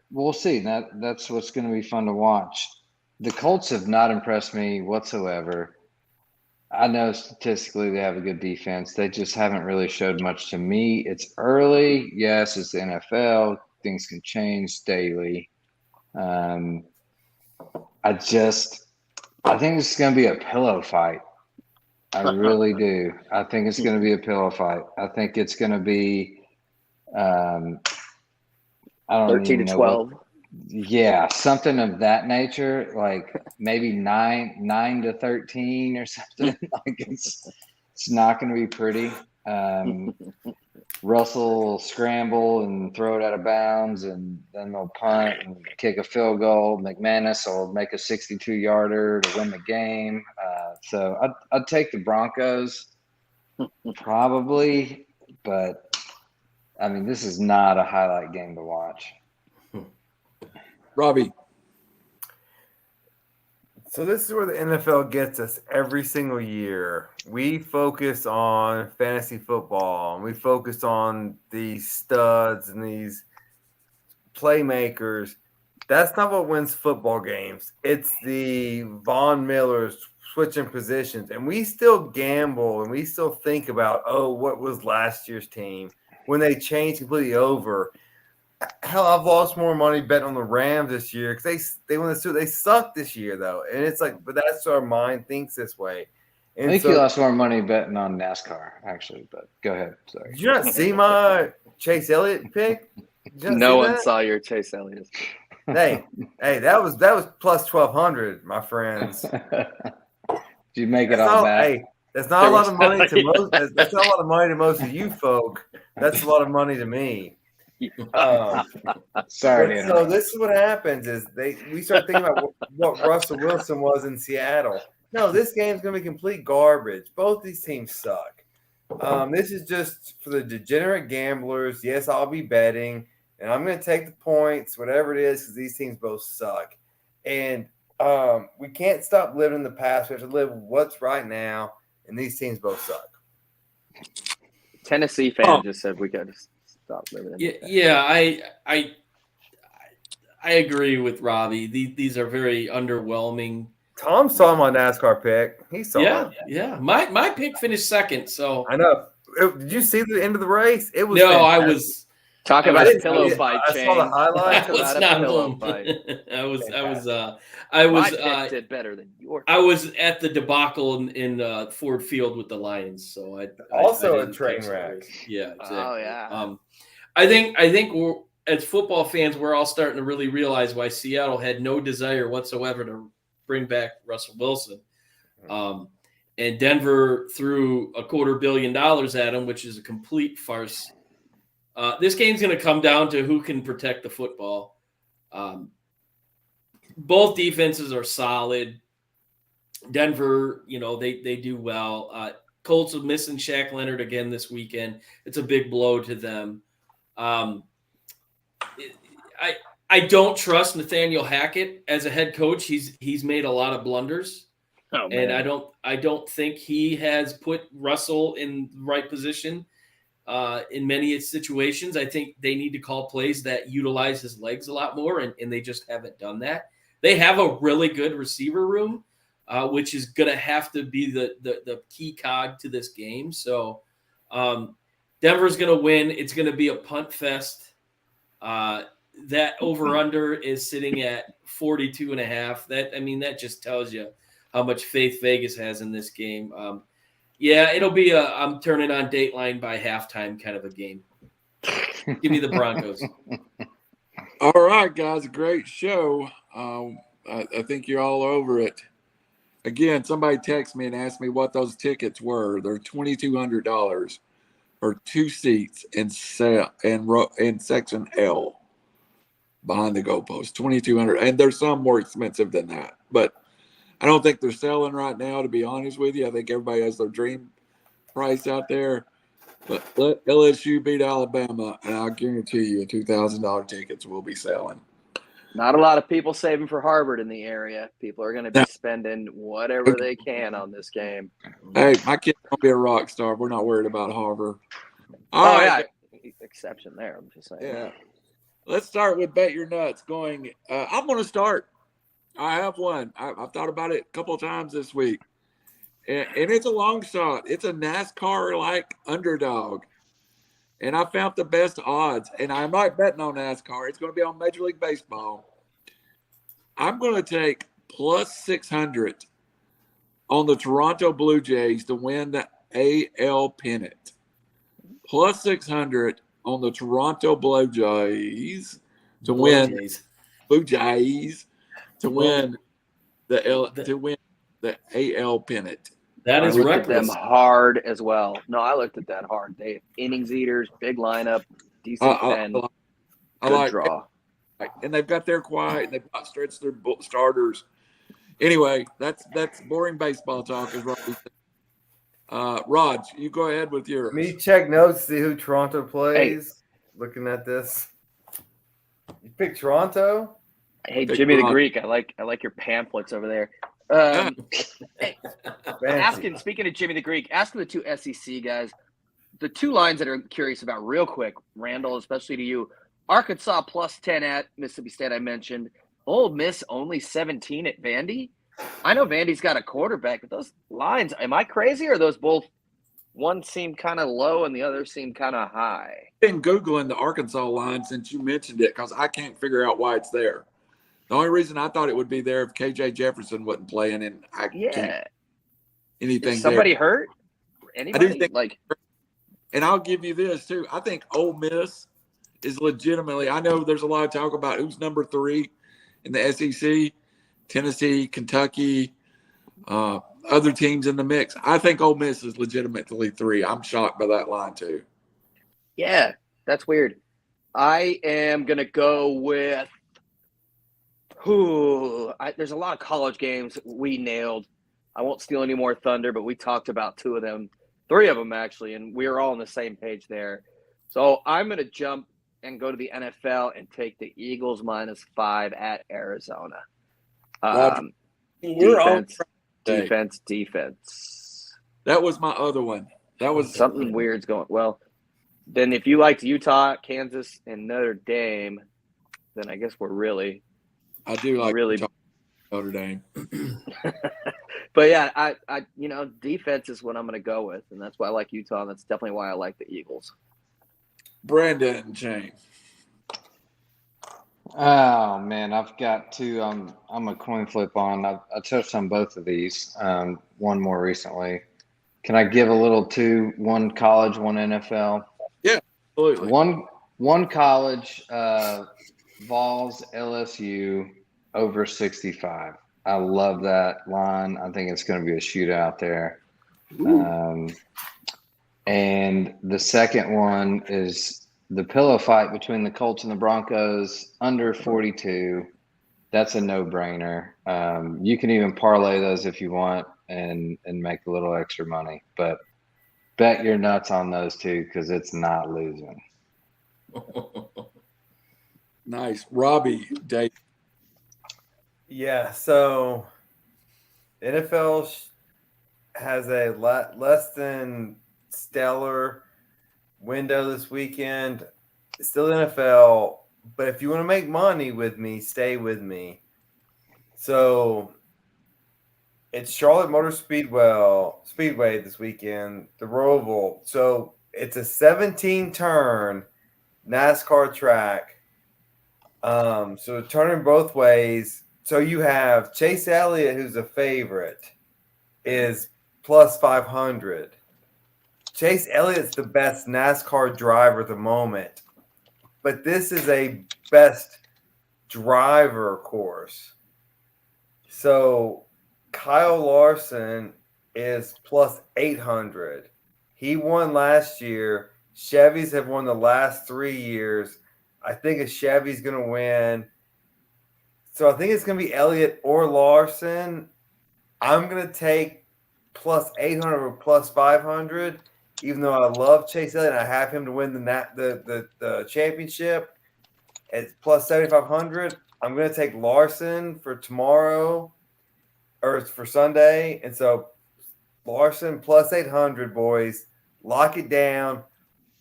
We'll see. That's what's going to be fun to watch. The Colts have not impressed me whatsoever. I know statistically they have a good defense. They just haven't really showed much to me. It's early. Yes, it's the NFL. Things can change daily. I think it's going to be a pillow fight. I really do. I think it's going to be a pillow fight. I think it's going to be I don't 13 to 12. Yeah, something of that nature, like maybe 9 to 13 or something. Like it's not going to be pretty. Russell will scramble and throw it out of bounds, and then they'll punt and kick a field goal. McManus will make a 62-yarder to win the game. So I'd take the Broncos probably, but I mean, this is not a highlight game to watch. Robbie. So this is where the NFL gets us every single year. We focus on fantasy football, and we focus on these studs and these playmakers. That's not what wins football games. It's the Von Millers switching positions, and we still gamble and we still think about, oh, what was last year's team when they changed completely over. Hell, I've lost more money betting on the Rams this year because they won the Super. They suck this year though, and it's like, but that's our mind thinks this way. And I think you lost more money betting on NASCAR, actually. But go ahead. Sorry. Did you not see my Chase Elliott pick? No one saw your Chase Elliott. Hey, that was plus 1,200, my friends. Did you make it all back? Hey, that's not a lot of money to most. That's not a lot of money to most of you folk. That's a lot of money to me. Sorry. So this is what happens: is we start thinking about what Russell Wilson was in Seattle. No, this game's going to be complete garbage. Both these teams suck. This is just for the degenerate gamblers. Yes, I'll be betting, and I'm going to take the points, whatever it is, because these teams both suck. And we can't stop living in the past. We have to live what's right now, and these teams both suck. Tennessee fan just said we got to stop living in the past. Yeah, I agree with Robbie. These are very underwhelming. Tom saw my NASCAR pick. He saw it. Yeah. My pick finished second, so I know. Did you see the end of the race? It was fantastic. I was talking about a pillow fight. I saw the highlights. I was not home. My pick did better than your. I was at the debacle in Ford Field with the Lions, so I also a train wreck. Yeah, exactly. Oh yeah. I think we're, as football fans, we're all starting to really realize why Seattle had no desire whatsoever to bring back Russell Wilson. And Denver threw $250 million at him, which is a complete farce. This game's going to come down to who can protect the football. Both defenses are solid. Denver, they do well. Colts are missing Shaq Leonard again this weekend. It's a big blow to them. I don't trust Nathaniel Hackett as a head coach. He's made a lot of blunders, and I don't think he has put Russell in the right position in many situations. I think they need to call plays that utilize his legs a lot more, and they just haven't done that. They have a really good receiver room, which is going to have to be the key cog to this game. So Denver's going to win. It's going to be a punt fest. That over-under is sitting at 42.5. That just tells you how much faith Vegas has in this game. It'll be I'm turning on Dateline by halftime kind of a game. Give me the Broncos. All right, guys, great show. I think you're all over it. Again, somebody texted me and asked me what those tickets were. They're $2,200 for 2 seats in section L behind the goalpost. $2,200, and there's some more expensive than that, but I don't think they're selling right now. To be honest with you, I think everybody has their dream price out there. But let LSU beat Alabama, and I'll guarantee you $2,000 tickets will be selling. Not a lot of people saving for Harvard in the area. People are going to be spending whatever they can on this game. Hey, my kid's going to be a rock star. We're not worried about Harvard. All right. Yeah. Exception there. I'm just saying. Yeah. Let's start with Bet Your Nuts going. I'm going to start. I have one. I've thought about it a couple of times this week. And it's a long shot. It's a NASCAR-like underdog. And I found the best odds. And I'm not betting on NASCAR. It's going to be on Major League Baseball. I'm going to take plus 600 on the Toronto Blue Jays to win the AL pennant. Plus 600 on the Toronto Blue Jays to win the AL pennant. That is I looked reckless. at them hard as well. No, I looked at that hard. They have innings eaters, big lineup, decent pen, good draw. And they've got their quiet, and they've got stretched their starters. Anyway, that's boring baseball talk, as Robbie said. Raj, you go ahead with yours. Me check notes, see who Toronto plays. Hey. Looking at this. You pick Toronto? Hey, Jimmy the Greek, I like your pamphlets over there. Speaking of Jimmy the Greek, asking the two SEC guys, the two lines that are curious about real quick, Randall, especially to you. Arkansas plus 10 at Mississippi State, I mentioned. Ole Miss only 17 at Vandy. I know Vandy's got a quarterback, but those lines, am I crazy, or are those both, one seemed kind of low and the other seemed kind of high? I've been Googling the Arkansas line since you mentioned it because I can't figure out why it's there. The only reason I thought it would be there if KJ Jefferson wasn't playing, and I can't anything. Is somebody there. hurt? Anybody? I do think, and I'll give you this too. I think Ole Miss is legitimately. I know there's a lot of talk about who's number 3 in the SEC, Tennessee, Kentucky, other teams in the mix. I think Ole Miss is legitimately 3. I'm shocked by that line too. Yeah, that's weird. I am gonna go with. There's a lot of college games we nailed. I won't steal any more thunder, but we talked about 2 of them, 3 of them actually, and we were all on the same page there. So I'm going to jump and go to the NFL and take the Eagles -5 at Arizona. Defense. That was my other one. That was something weird's going. Well, then if you liked Utah, Kansas, and Notre Dame, then I guess we're really. I do like Notre Dame. But yeah, I defense is what I'm going to go with, and that's why I like Utah, and that's definitely why I like the Eagles. Brandon and Shane. Oh man, I've got 2. I'm a coin flip on. I touched on both of these. One more recently. Can I give a little 2? One college, one NFL. Yeah, absolutely. One college. Vols LSU over 65. I love that line. I think it's going to be a shootout there. And the second one is the pillow fight between the Colts and the Broncos under 42. That's a no-brainer. You can even parlay those if you want and make a little extra money. But bet your nuts on those two because it's not losing. Nice. Robbie, Dave. Yeah, so NFL has a less than stellar window this weekend. It's still NFL, but if you want to make money with me, stay with me. So it's Charlotte Motor Speedway this weekend, the Roval. So it's a 17-turn NASCAR track. So turning both ways. So you have Chase Elliott, who's a favorite, is plus 500. Chase Elliott's the best NASCAR driver at the moment, but this is a best driver course. So Kyle Larson is plus 800. He won last year. Chevys have won the last 3 years. I think a Chevy's going to win. So I think it's going to be Elliott or Larson. I'm going to take plus 800 or plus 500, even though I love Chase Elliott and I have him to win the championship. It's plus 7,500. I'm going to take Larson for tomorrow or for Sunday. And so Larson plus 800, boys. Lock it down.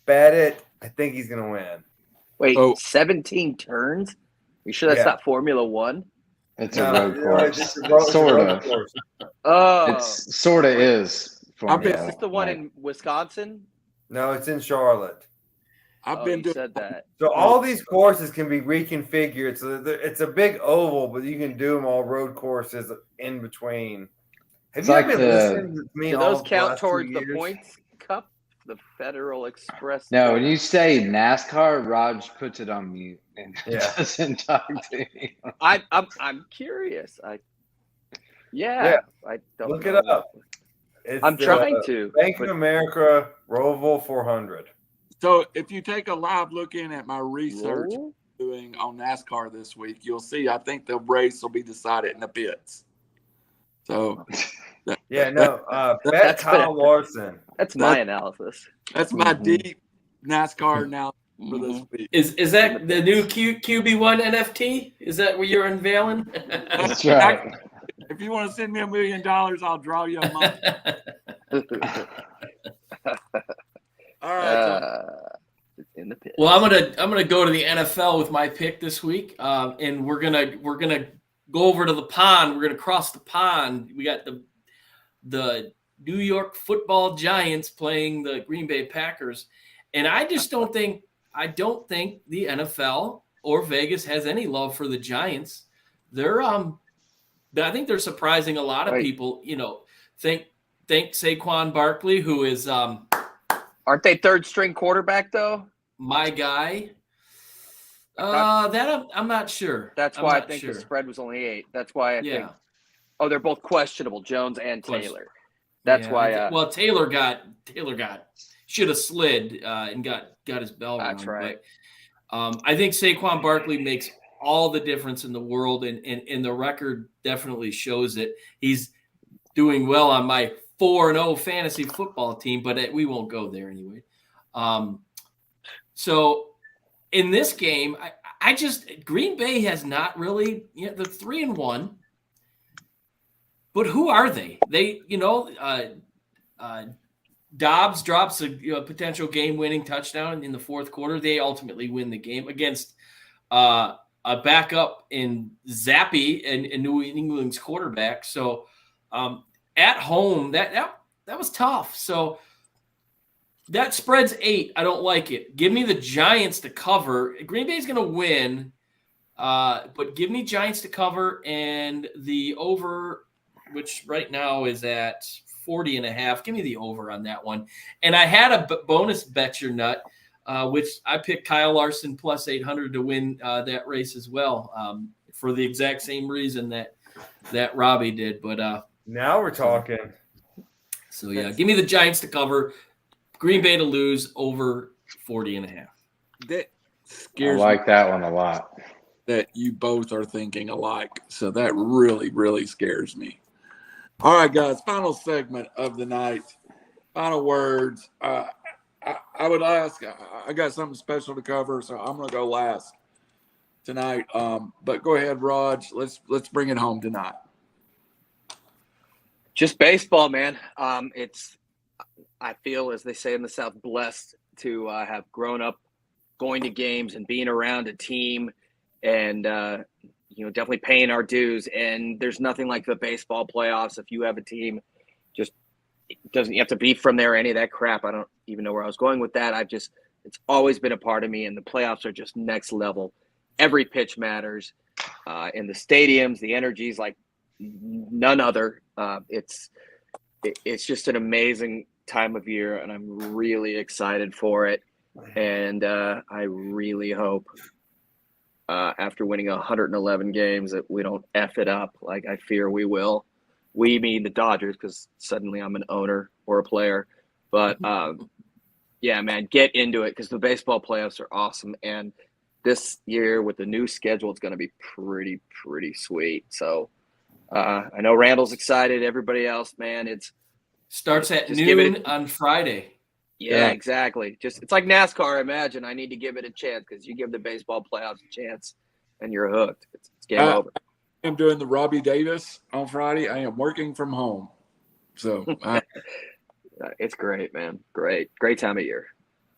Bet it. I think he's going to win. Wait, 17 turns? You sure that's not Formula One? It's a road course. It's Sort of. Oh. It's sort of is. Is this the one in Wisconsin? No, it's in Charlotte. You said that. So all these courses can be reconfigured. So it's a big oval, but you can do them all road courses in between. Have It's you like been listening to me? Do all those count last towards 2 the years? points cup, the Federal Express? No, when you say NASCAR, Raj puts it on mute and doesn't talk to you. I'm curious. I don't Look know. it up. I'm trying to. Bank of America Roval 400. So if you take a live look in at my research doing on NASCAR this week, you'll see I think the race will be decided in the pits. So bet Kyle Larson. That's my analysis. That's my deep NASCAR analysis for this week. Is that the new QB1 NFT? Is that what you're unveiling? That's right. If you want to send me $1 million, I'll draw you a month. All right. In the pit. Well, I'm gonna go to the NFL with my pick this week, and we're gonna go over to the pond. We're gonna cross the pond. We got the New York Football Giants playing the Green Bay Packers, and I don't think the NFL or Vegas has any love for the Giants. I think they're surprising a lot of people. Think Saquon Barkley, who is aren't they third string quarterback though? My guy. That I'm not sure. That's why I think the spread was only 8. That's why I think. Oh, they're both questionable, Jones and Taylor. That's why. Taylor should have slid and got his bell rung. That's right. But, I think Saquon Barkley makes all the difference in the world, and the record definitely shows it. He's doing well on my 4-0 fantasy football team, but we won't go there anyway. So in this game, Green Bay has not really, they're 3-1, but who are they? Dobbs drops a potential game-winning touchdown in the fourth quarter. They ultimately win the game against a backup in Zappy and New England's quarterback. So at home, that was tough. So that spread's 8. I don't like it. Give me the Giants to cover. Green Bay's going to win, but give me Giants to cover and the over, which right now is at 40.5. Give me the over on that one. And I had a bonus bet your nut, which I picked Kyle Larson plus 800 to win that race as well, for the exact same reason that Robbie did. But now we're talking. So give me the Giants to cover, Green Bay to lose, over 40.5. That I scares like me that one a lot. that you both are thinking alike. So that really, really scares me. All right, guys, final segment of the night. Final words. I would ask, I got something special to cover, so I'm going to go last tonight. But go ahead, Raj. Let's bring it home tonight. Just baseball, man. I feel, as they say in the South, blessed to have grown up going to games and being around a team and, definitely paying our dues. And there's nothing like the baseball playoffs. If you have a team, just doesn't you have to be from there or any of that crap. I don't even know where I was going with that. It's always been a part of me, and the playoffs are just next level. Every pitch matters. In the stadiums, the energy is like none other. It's just an amazing time of year, and I'm really excited for it. And I really hope after winning 111 games that we don't F it up like I fear we will. We mean the Dodgers, because suddenly I'm an owner or a player. But, yeah, man, get into it, because the baseball playoffs are awesome. And this year with the new schedule, it's going to be pretty, pretty sweet. So I know Randall's excited. Everybody else, man, Starts at just give noon it on Friday. yeah, exactly. It's like NASCAR. I imagine I need to give it a chance, because you give the baseball playoffs a chance and you're hooked. It's game over. I'm doing the Robbie Davis on Friday. I am working from home. So It's great, man. Great time of year.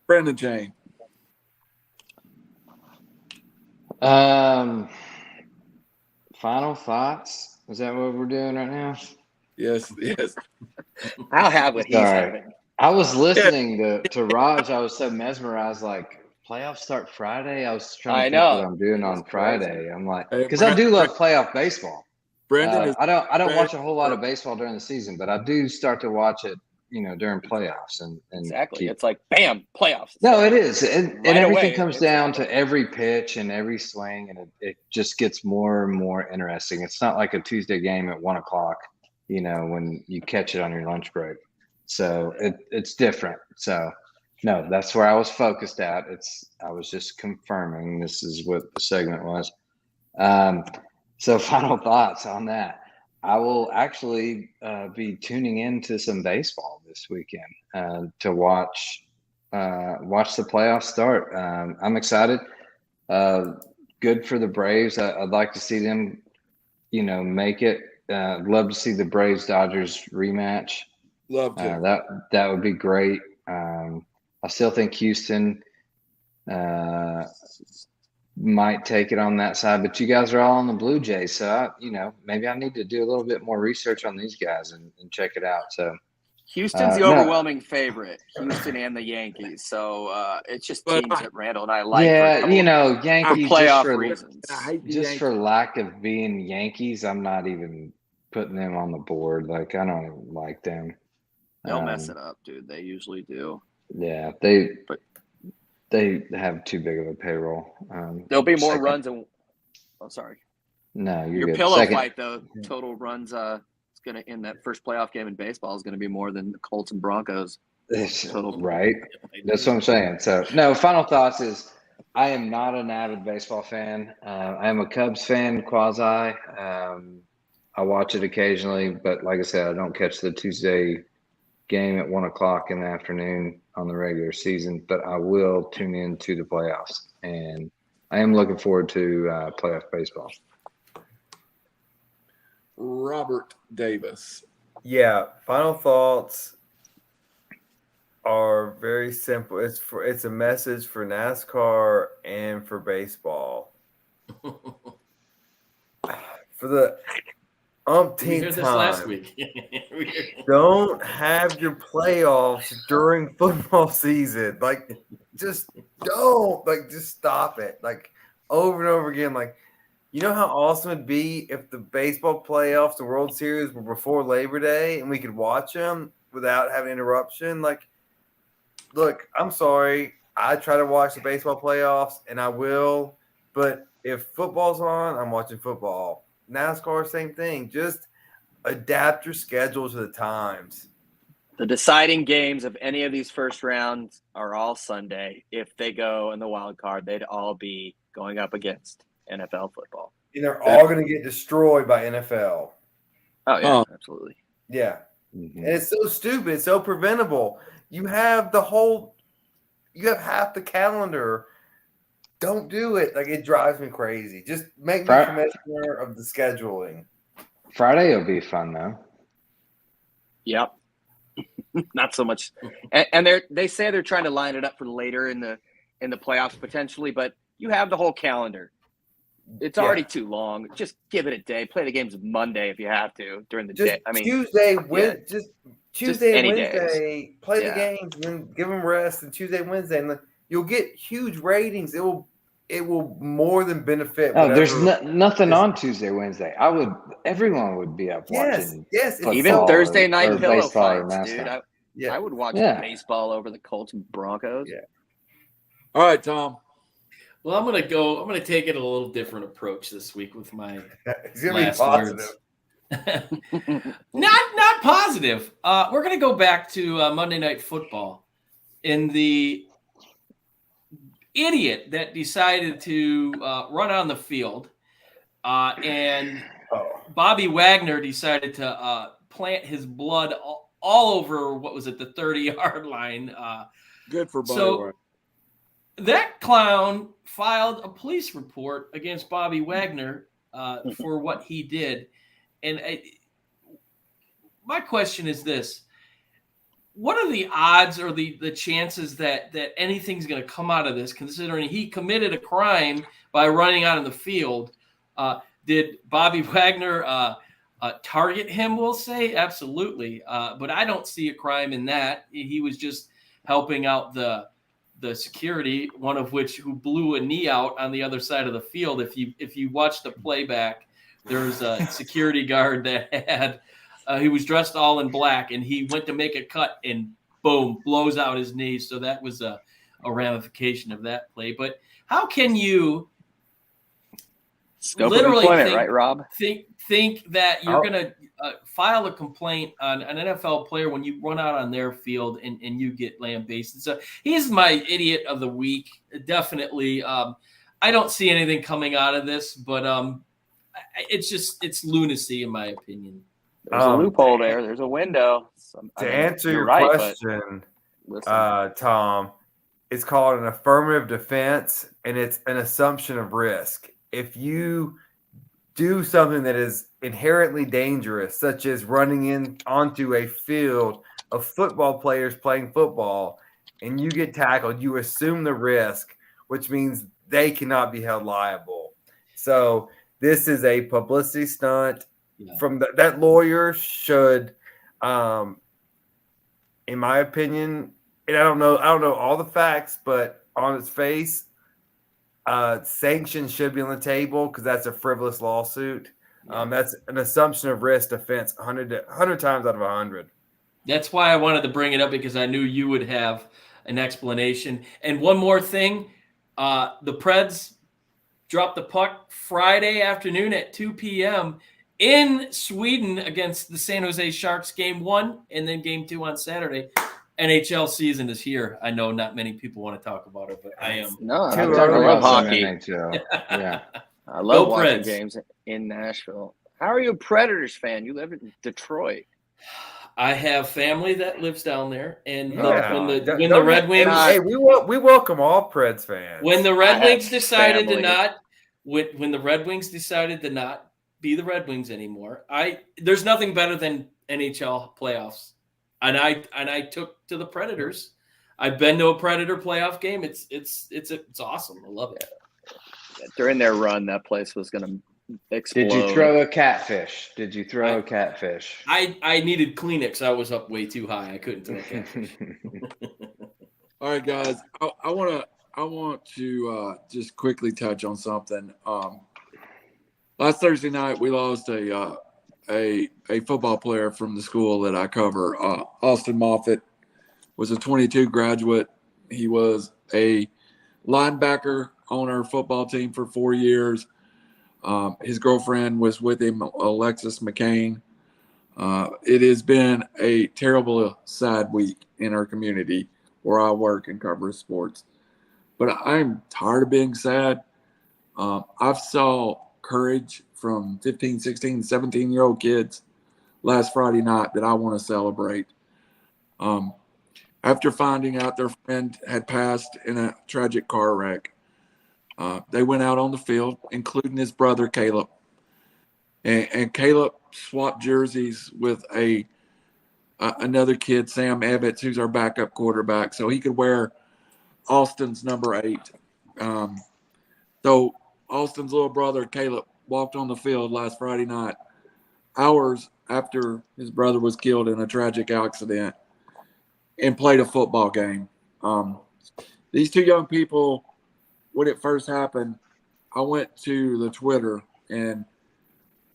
Brandon Jane. Final thoughts? Is that what we're doing right now? Yes. I'll have what he's Sorry. having. I was listening to Raj. I was so mesmerized. Like, playoffs start Friday. I was trying to think what I'm doing on Friday. I'm like, because I do love playoff baseball. Brandon I don't watch a whole lot of baseball during the season, but I do start to watch it, during playoffs. And Exactly. It's like, bam, playoffs. No, it is. And Right everything away, comes it's down happening. to every pitch and every swing, and it just gets more and more interesting. It's not like a Tuesday game at 1:00, when you catch it on your lunch break. So it's different. So no, that's where I was focused at. I was just confirming this is what the segment was. So final thoughts on that. I will actually be tuning into some baseball this weekend to watch the playoffs start. I'm excited. Good for the Braves. I'd like to see them, make it. Love to see the Braves Dodgers rematch. Love to. That would be great. I still think Houston might take it on that side, but you guys are all on the Blue Jays, so maybe I need to do a little bit more research on these guys and check it out. So Houston's the overwhelming favorite, Houston and the Yankees. So it's just teams that Randall and I like. Yeah, Yankees for playoff reasons. Just for lack of being Yankees, I'm not even putting them on the board. Like, I don't even like them. They'll mess it up, dude. They usually do. Yeah, they have too big of a payroll. There'll be more runs. Sorry. No, you're your good. pillow fight though. Total runs. It's gonna in that first playoff game in baseball is gonna be more than the Colts and Broncos. Total. Right. That's what I'm saying. So no. Final thoughts is I am not an avid baseball fan. I am a Cubs fan, quasi. I watch it occasionally, but like I said, I don't catch the Tuesday game at 1:00 in the afternoon on the regular season, but I will tune in to the playoffs, and I am looking forward to playoff baseball. Robert Davis. Yeah, final thoughts are very simple. It's a message for NASCAR and for baseball. For the umpteenth time, last week. Don't have your playoffs during football season. Like, just don't. Like, just stop it. Like, over and over again. Like, you know how awesome it'd be if the baseball playoffs, the World Series, were before Labor Day and we could watch them without having interruption? Like, look, I'm sorry. I try to watch the baseball playoffs, and I will. But if football's on, I'm watching football. NASCAR, same thing. Just adapt your schedule to the times. The deciding games of any of these first rounds are all Sunday. If they go in the wild card, they'd all be going up against NFL football. And they're all going to get destroyed by NFL. Oh, yeah, absolutely. Yeah. Mhm. And it's so stupid. It's so preventable. You have half the calendar. Don't do it. Like, it drives me crazy. Just make me commissioner of the scheduling. Friday will be fun though. Yep. Not so much. And they say they're trying to line it up for later in the playoffs potentially, but you have the whole calendar. It's already too long. Just give it a day. Play the games Monday if you have to during the day. I mean, Tuesday, Tuesday and Wednesday, days. play the games and then give them rest. And Tuesday, Wednesday, and you'll get huge ratings. It will more than benefit. Oh, there's nothing on Tuesday, Wednesday. Everyone would be up watching. Yes, even Thursday night pillow baseball fights, dude. I would watch baseball over the Colts and Broncos. Yeah. All right, Tom. Well, I'm gonna take it a little different approach this week with my it's gonna be last positive. words. not positive. We're gonna go back to Monday Night Football, and the idiot that decided to run on the field, and Bobby Wagner decided to plant his blood all over what was it, the 30-yard line. Good for Bobby Wagner. That clown filed a police report against Bobby Wagner for what he did. And my question is this. What are the odds or the chances that anything's going to come out of this, considering he committed a crime by running out of the field? Did Bobby Wagner target him, we'll say? Absolutely. But I don't see a crime in that. He was just helping out the security, one of which who blew a knee out on the other side of the field. If you watch the playback, there's a security guard that had he was dressed all in black, and he went to make a cut and boom, blows out his knee. So that was a ramification of that play. But how can you Scope literally of employment, right, Rob? think that you're going to file a complaint on an NFL player when you run out on their field and you get lambasted? So he's my idiot of the week. Definitely. I don't see anything coming out of this, but it's lunacy in my opinion. There's a loophole there. There's a window. To answer your question, Tom, it's called an affirmative defense, and it's an assumption of risk. If you do something that is inherently dangerous, such as running in onto a field of football players playing football, and you get tackled, you assume the risk, which means they cannot be held liable. So this is a publicity stunt. Yeah. From that lawyer should, in my opinion, and I don't know all the facts, but on its face, sanctions should be on the table because that's a frivolous lawsuit. That's an assumption of risk defense 100 times out of 100. That's why I wanted to bring it up, because I knew you would have an explanation. And one more thing, the Preds dropped the puck Friday afternoon at 2 p.m. in Sweden against the San Jose Sharks, game 1, and then game 2 on Saturday. NHL season is here. I know not many people want to talk about it, but I am. No, I love hockey. Yeah, I love watching games in Nashville. How are you a Predators fan? You live in Detroit. I have family that lives down there, and when the Red Wings. Hey, we welcome all Preds fans. When the Red Wings decided to not, when the Red Wings decided to not be the Red Wings anymore, there's nothing better than NHL playoffs. And I took to the Predators. I've been to a Predator playoff game. It's awesome. I love it. Yeah, during their run, that place was going to explode. Did you throw a catfish? I needed Kleenex. I was up way too high. I couldn't throw a catfish. All right, guys. I want to just quickly touch on something. Last Thursday night, we lost a football player from the school that I cover. Austin Moffett was a 22 graduate. He was a linebacker on our football team for 4 years. His girlfriend was with him, Alexis McCain. It has been a terrible, sad week in our community where I work and cover sports. But I'm tired of being sad. I've saw courage from 15, 16, 17-year-old kids last Friday night that I want to celebrate. After finding out their friend had passed in a tragic car wreck, they went out on the field, including his brother, Caleb. And Caleb swapped jerseys with another kid, Sam Evans, who's our backup quarterback, so he could wear Austin's number 8. So Austin's little brother, Caleb, walked on the field last Friday night, hours after his brother was killed in a tragic accident, and played a football game. These two young people, when it first happened, I went to the Twitter, and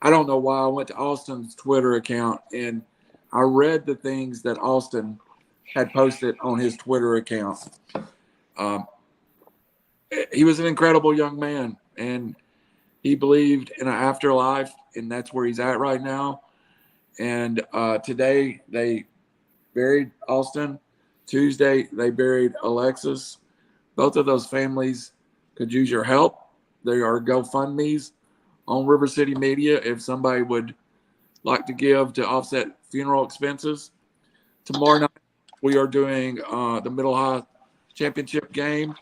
I don't know why I went to Austin's Twitter account, and I read the things that Austin had posted on his Twitter account. He was an incredible young man, and he believed in an afterlife, and that's where he's at right now. And today they buried Austin. Tuesday they buried Alexis. Both of those families could use your help. There are GoFundMes on RiverCity-Media if somebody would like to give to offset funeral expenses. Tomorrow night we are doing the Middle High Championship game.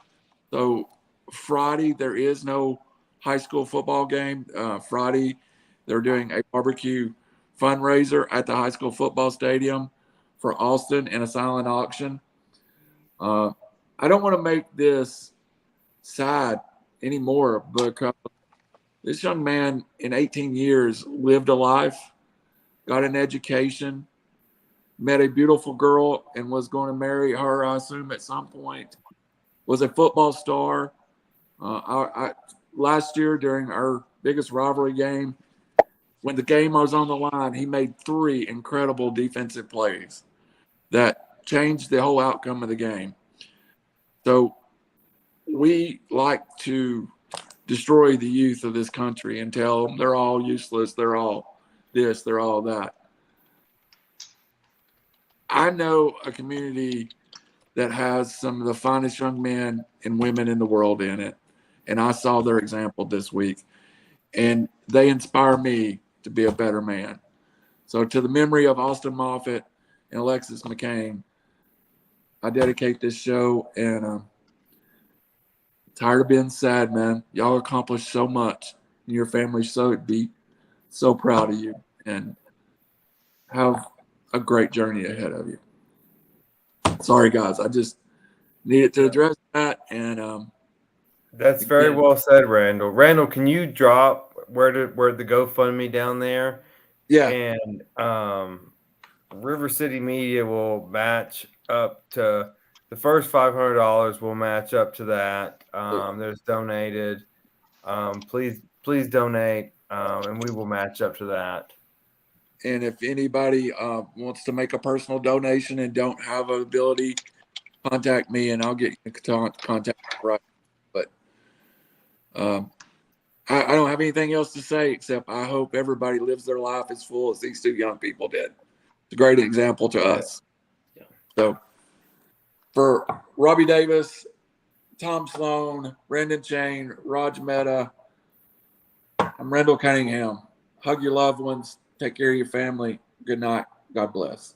So Friday there is no high school football game. Friday they're doing a barbecue fundraiser at the high school football stadium for Austin in a silent auction. I don't want to make this sad anymore because this young man in 18 years lived a life, got an education, met a beautiful girl and was going to marry her, I assume, at some point, was a football star. Last year during our biggest rivalry game, when the game was on the line, he made 3 incredible defensive plays that changed the whole outcome of the game. So we like to destroy the youth of this country and tell them they're all useless, they're all this, they're all that. I know a community that has some of the finest young men and women in the world in it, and I saw their example this week, and they inspire me to be a better man. So to the memory of Austin Moffett and Alexis McCain, I dedicate this show, and tired of being sad, man. Y'all accomplished so much, and your family should be so proud of you, and have a great journey ahead of you. Sorry, guys. I just needed to address that, and that's very well said, Randall. Randall, can you drop where the GoFundMe down there? Yeah. And River City Media will match up to the first $500. Will match up to that. There's donated. Please donate, and we will match up to that. And if anybody wants to make a personal donation and don't have an ability, contact me and I'll get you in contact right. But I don't have anything else to say except I hope everybody lives their life as full as these 2 young people did. It's a great example to us. Yeah. So for Robbie Davis, Tom Sloan, Brendan Chain, Raj Mehta, I'm Randall Cunningham. Hug your loved ones. Take care of your family. Good night. God bless.